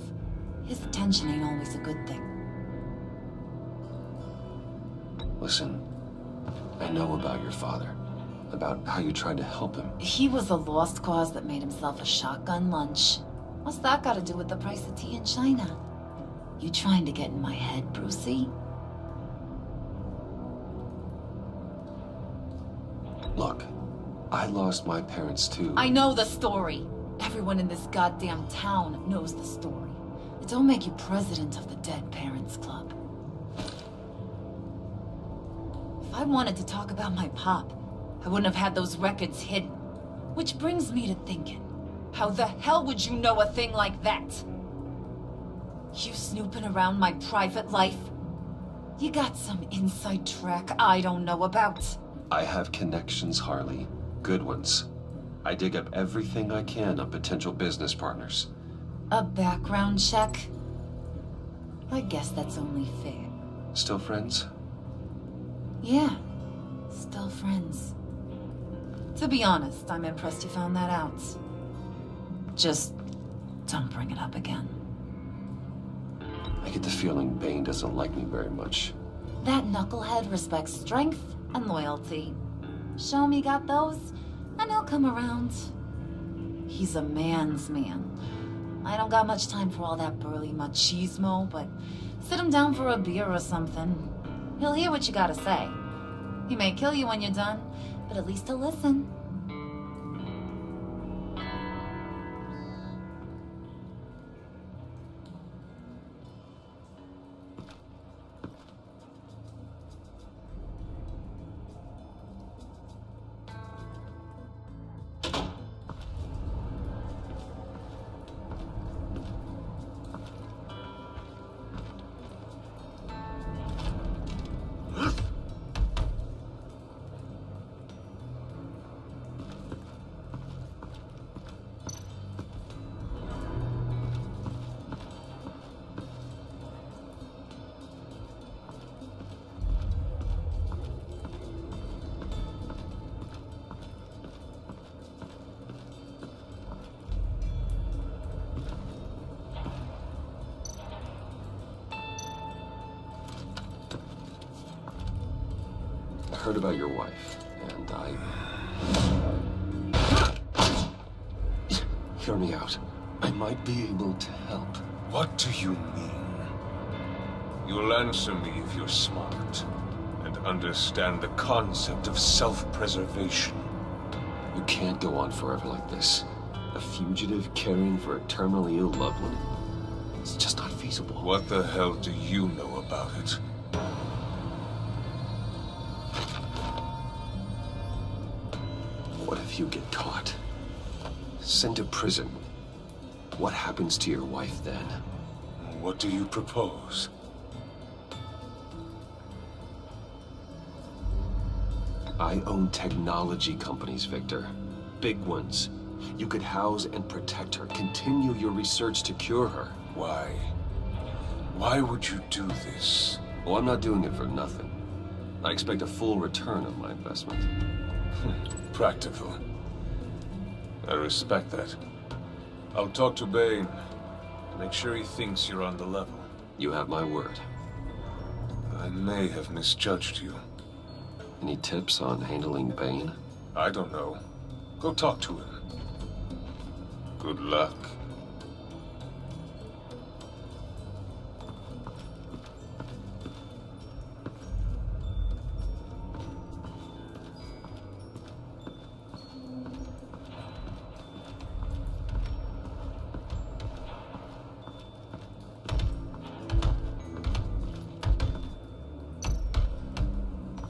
His attention ain't always a good thing. Listen, I know about your father. About how you tried to help him. He was a lost cause that made himself a shotgun lunch. What's that got to do with the price of tea in China? You trying to get in my head, Brucey? Look, I lost my parents too. I know the story. Everyone in this goddamn town knows the story. It don't make you president of the Dead Parents Club. If I wanted to talk about my pop, I wouldn't have had those records hidden. Which brings me to thinking, how the hell would you know a thing like that? You snooping around my private life? You got some inside track I don't know about. I have connections, Harley. Good ones. I dig up everything I can on potential business partners. A background check? I guess that's only fair. Still friends? Yeah, still friends. To be honest, I'm impressed you found that out. Just don't bring it up again. I get the feeling Bane doesn't like me very much. That knucklehead respects strength and loyalty. Show me got those, and he'll come around. He's a man's man. I don't got much time for all that burly machismo, but sit him down for a beer or something. He'll hear what you gotta say. He may kill you when you're done, but at least he'll listen. heard about your wife, and I... Hear me out. I might be able to help. What do you mean? You'll answer me if you're smart and understand the concept of self-preservation. You can't go on forever like this. A fugitive caring for a terminally ill loved one? It's just not feasible. What the hell do you know about it? What if you get caught? Sent to prison? What happens to your wife then? What do you propose? I own technology companies, Victor. Big ones. You could house and protect her, continue your research to cure her. Why? Why would you do this? Well, I'm not doing it for nothing. I expect a full return on my investment. Practical. I respect that. I'll talk to Bane. Make sure he thinks you're on the level. You have my word. I may have misjudged you. Any tips on handling Bane? I don't know. Go talk to him. Good luck.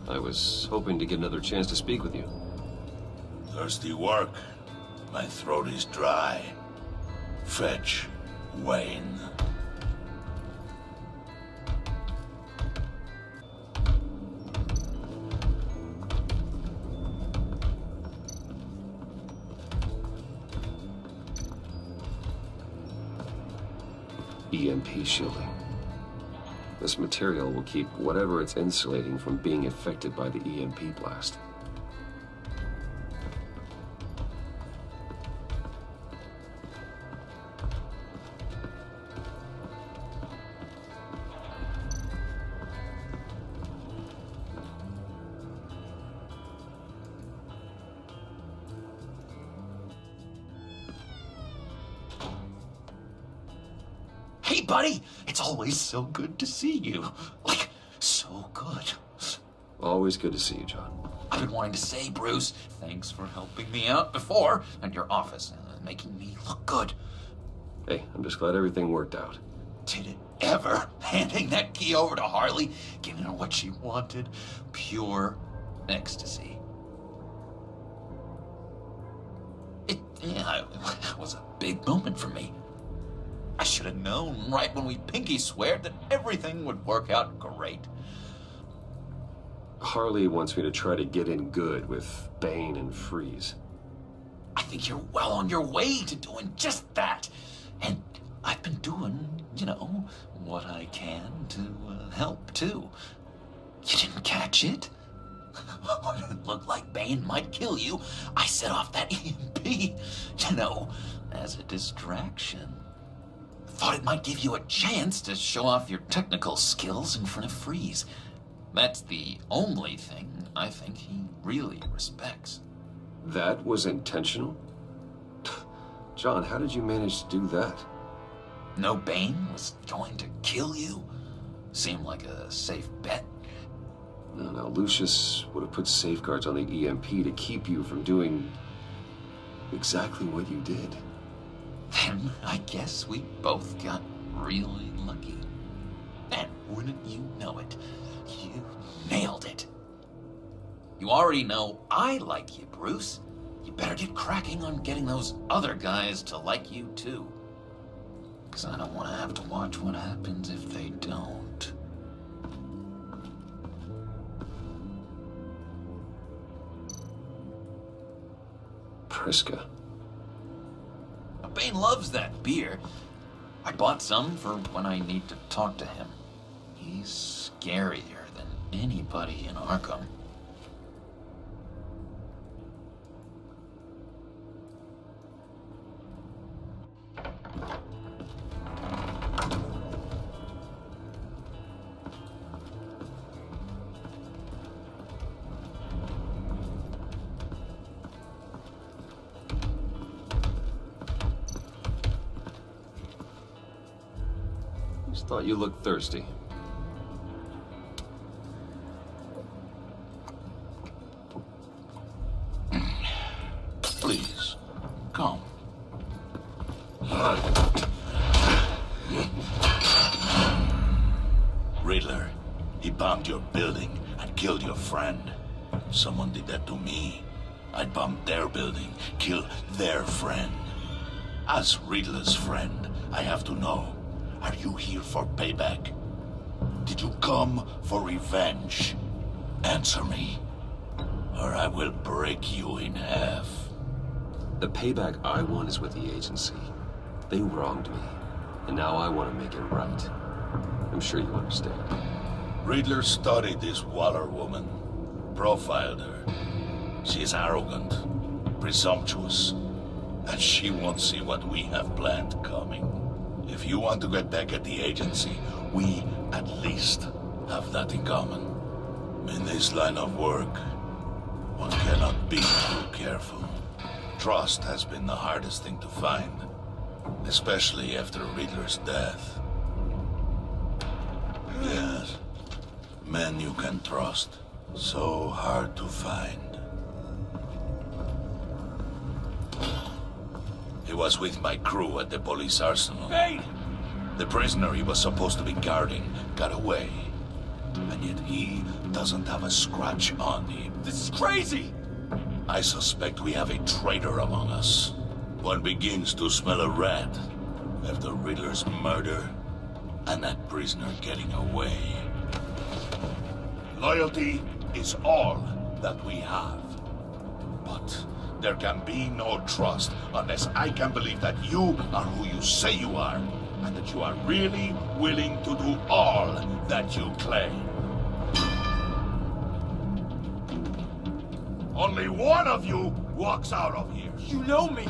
I was hoping to get another chance to speak with you. Thirsty work. My throat is dry. Fetch Wayne. EMP shielding. This material will keep whatever it's insulating from being affected by the EMP blast. Hey, buddy! It's always so good to see you. Like, so good. Always good to see you, John. I've been wanting to say, Bruce, thanks for helping me out before at your office, making me look good. Hey, I'm just glad everything worked out. Did it ever? Handing that key over to Harley, giving her what she wanted. Pure ecstasy. It was a big moment for me. I should have known right when we pinky sweared that everything would work out great. Harley wants me to try to get in good with Bane and Freeze. I think you're well on your way to doing just that. And I've been doing, what I can to help, too. You didn't catch it? When it looked like Bane might kill you, I set off that EMP, as a distraction. Thought it might give you a chance to show off your technical skills in front of Freeze. That's the only thing I think he really respects. That was intentional? John, how did you manage to do that? No Bane was going to kill you? Seemed like a safe bet. No, Lucius would have put safeguards on the EMP to keep you from doing exactly what you did. Then I guess we both got really lucky. And wouldn't you know it, you nailed it. You already know I like you, Bruce. You better get cracking on getting those other guys to like you, too. Because I don't want to have to watch what happens if they don't. Priska. Bane loves that beer. I bought some for when I need to talk to him. He's scarier than anybody in Arkham. Thought you looked thirsty. Please, come. Riddler, he bombed your building and killed your friend. Someone did that to me. I'd bomb their building, kill their friend. As Riddler's friend, I have to know, are you here for payback? Did you come for revenge? Answer me, or I will break you in half. The payback I want is with the agency. They wronged me, and now I want to make it right. I'm sure you understand. Riddler studied this Waller woman, profiled her. She is arrogant, presumptuous, and she won't see what we have planned coming. If you want to get back at the agency, we at least have that in common. In this line of work, one cannot be too careful. Trust has been the hardest thing to find, especially after Riddler's death. Yes, men you can trust, so hard to find. He was with my crew at the police arsenal. Hey! The prisoner he was supposed to be guarding got away. And yet he doesn't have a scratch on him. This is crazy! I suspect we have a traitor among us. One begins to smell a rat after Riddler's murder and that prisoner getting away. Loyalty is all that we have. But there can be no trust unless I can believe that you are who you say you are, and that you are really willing to do all that you claim. Only one of you walks out of here. You know me!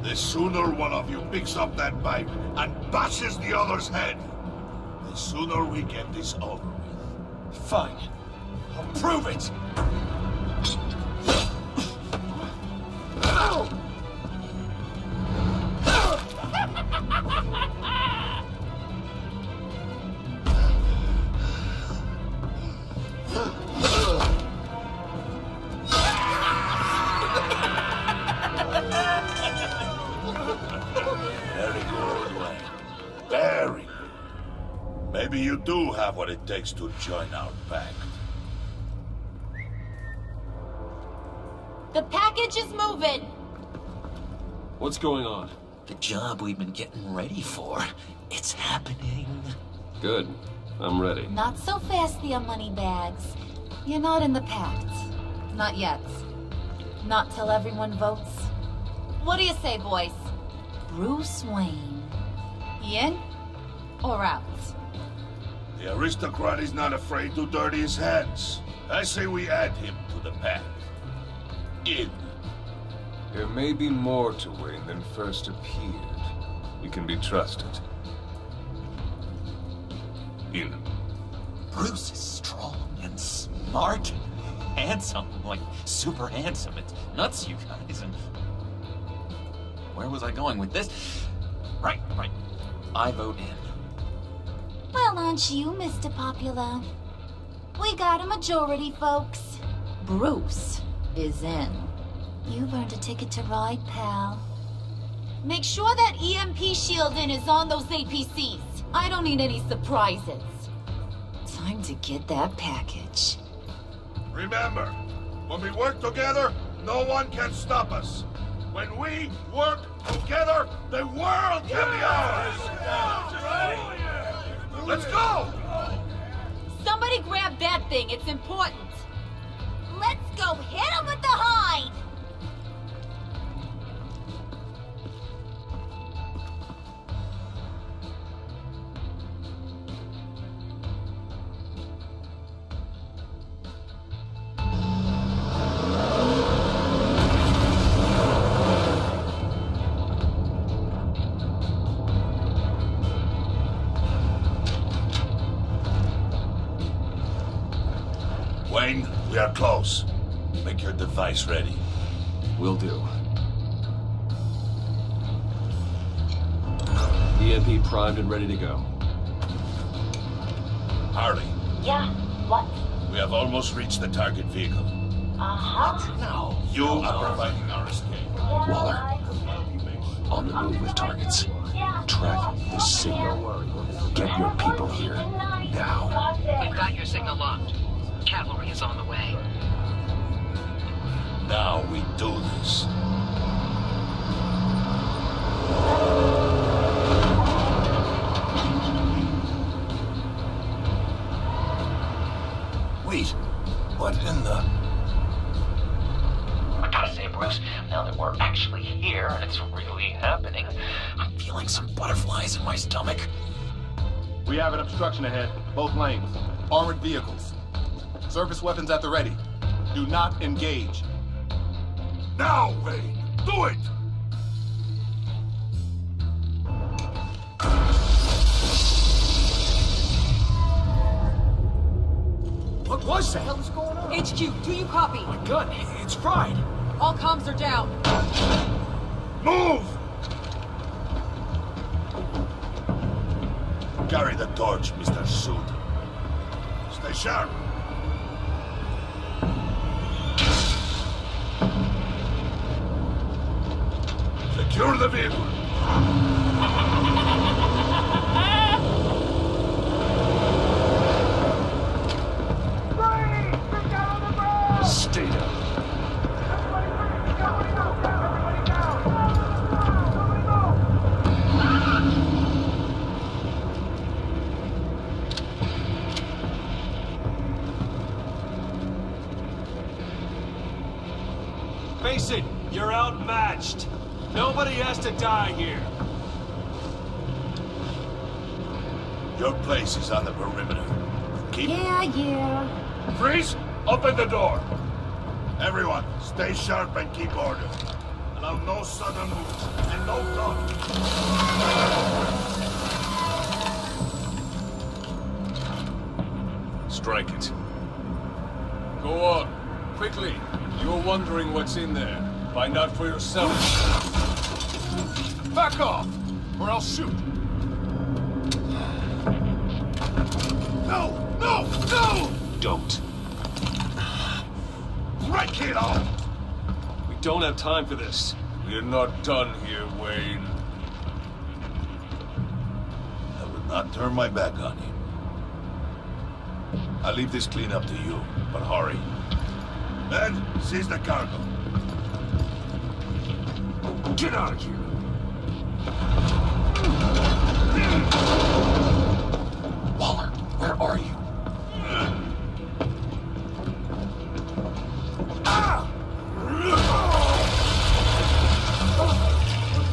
The sooner one of you picks up that pipe and bashes the other's head, the sooner we get this over with. Fine. I'll prove it! Very good, Wayne. Very good. Maybe you do have what it takes to join our pact. The package is moving! What's going on? The job we've been getting ready for. It's happening. Good. I'm ready. Not so fast, the moneybags. You're not in the pact. Not yet. Not till everyone votes. What do you say, boys? Bruce Wayne. In or out? The aristocrat is not afraid to dirty his hands. I say we add him to the pact. In. There may be more to Wayne than first appeared. You can be trusted. In. Bruce is strong and smart and handsome, like super handsome. It's nuts, you guys. And where was I going with this? Right. I vote in. Well, aren't you, Mr. Popular? We got a majority, folks. Bruce is in. You've earned a ticket to ride, pal. Make sure that EMP shielding is on those APCs. I don't need any surprises. Time to get that package. Remember, when we work together, no one can stop us. When we work together, the world can be ours! Let's go! Somebody grab that thing, it's important. Let's go hit him with the hide! Wayne, we are close. Make your device ready. Will do. EMP primed and ready to go. Harley, Yeah, what? we have almost reached the target vehicle. Uh-huh. Now, you are providing our escape. Waller, on the move with targets. Track the signal. Get your people here, now. We've got your signal locked. Cavalry is on the way. Now we do this. Wait, what in the... I gotta say, Bruce, now that we're actually here and it's really happening, I'm feeling some butterflies in my stomach. We have an obstruction ahead, both lanes. Armored vehicles. Surface weapons at the ready. Do not engage. Now, Wayne! Do it! What was that? What the hell is going on? HQ, do you copy? My gun, it's fried. All comms are down. Move! Carry the torch, Mr. Suit. Stay sharp. Secure the vehicle. Stay down. Face it, you're outmatched. Nobody has to die here. Your place is on the perimeter. Keep... Yeah. Freeze! Open the door! Everyone, stay sharp and keep order. Allow no sudden moves and no talk. Strike it. Go on. Quickly. You're wondering what's in there. Find out for yourself. Back off, or I'll shoot. No! No! No! Don't. Break it off! We don't have time for this. We're not done here, Wayne. I will not turn my back on him. I'll leave this clean up to you, but hurry. Men, seize the cargo. Get out of here. Waller, where are you?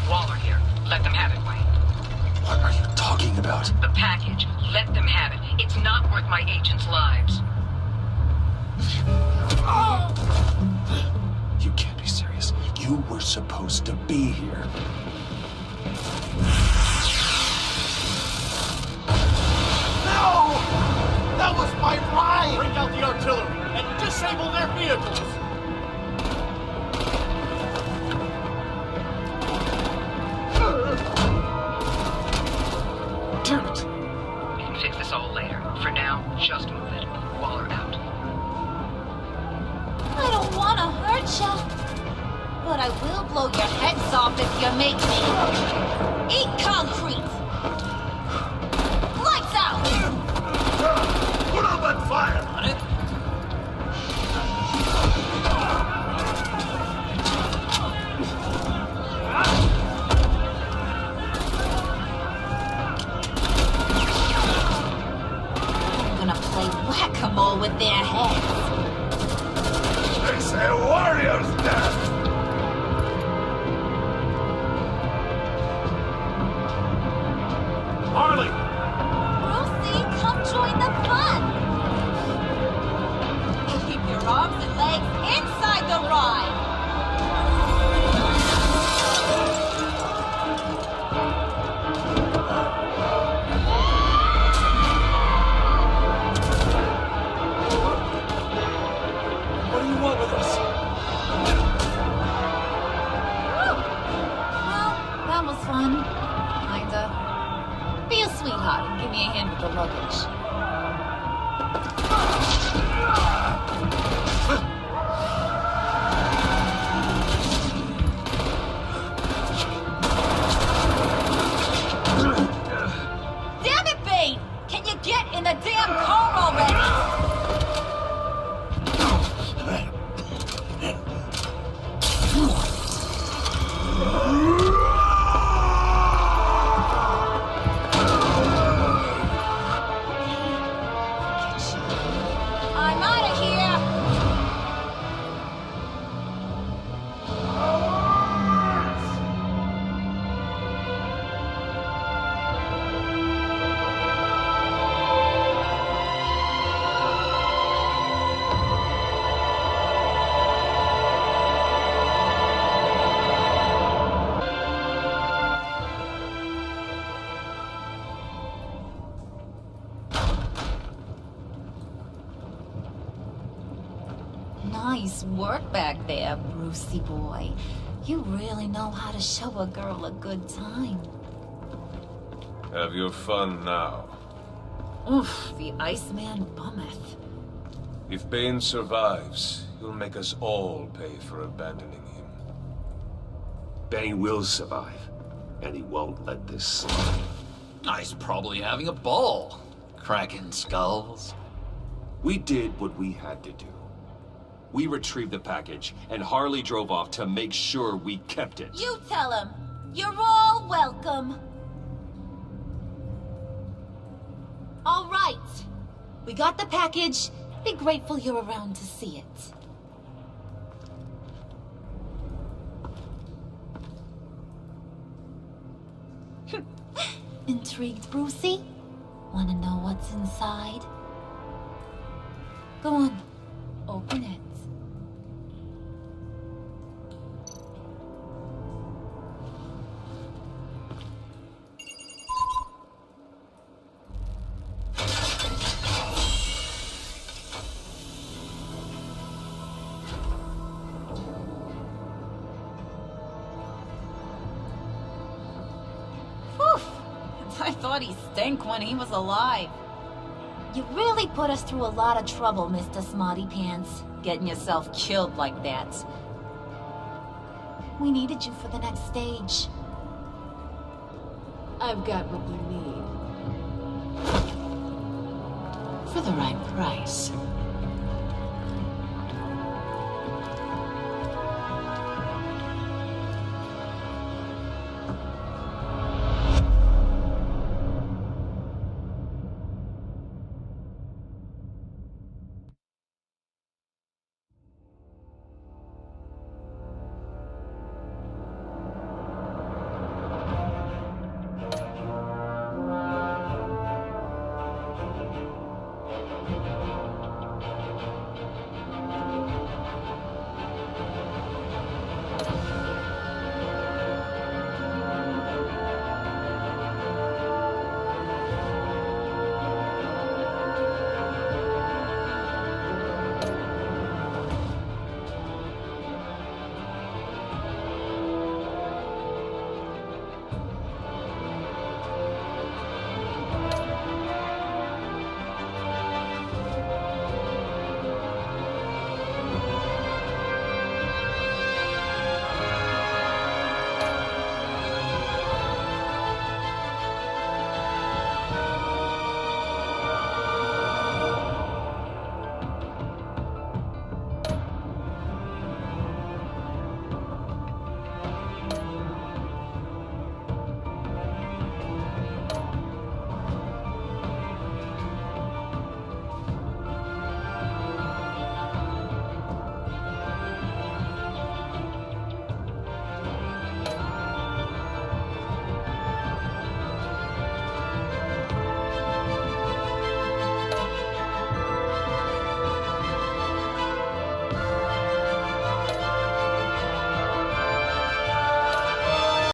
Waller here. Let them have it, Wayne. What are you talking about? The package. Let them have it. It's not worth my agents' lives. You can't be serious. You were supposed to be here. No! That was my ride! Bring out the artillery and disable their vehicles. Damn it. We can fix this all later. For now, just move it. Waller out. I don't want to hurt ya, but I will blow your heads off if you make me. Eat concrete! Lights out! Put up that fire! On it? I'm gonna play whack-a-mole with their heads. It's a warrior's death! Harley! Brucey, come join the fun! Keep your arms and legs inside the ride! What do you want with us? Well, that was fun. Kinda. Be a sweetheart and give me a hand with the luggage. Damn it, Bane! Can you get in the damn car already? I'm out of here! Nice work back there, Brucey boy. You really know how to show a girl a good time. Have your fun now. Oof, the Iceman bummeth. If Bane survives, he'll make us all pay for abandoning him. Bane will survive, and he won't let this slide. He's probably having a ball, cracking skulls. We did what we had to do. We retrieved the package, and Harley drove off to make sure we kept it. You tell him. You're all welcome. All right. We got the package. Be grateful you're around to see it. Intrigued, Brucey? Wanna know what's inside? Go on. Open it. I thought he stank when he was alive. You really put us through a lot of trouble, Mr. Smarty Pants, getting yourself killed like that. We needed you for the next stage. I've got what you need. For the right price.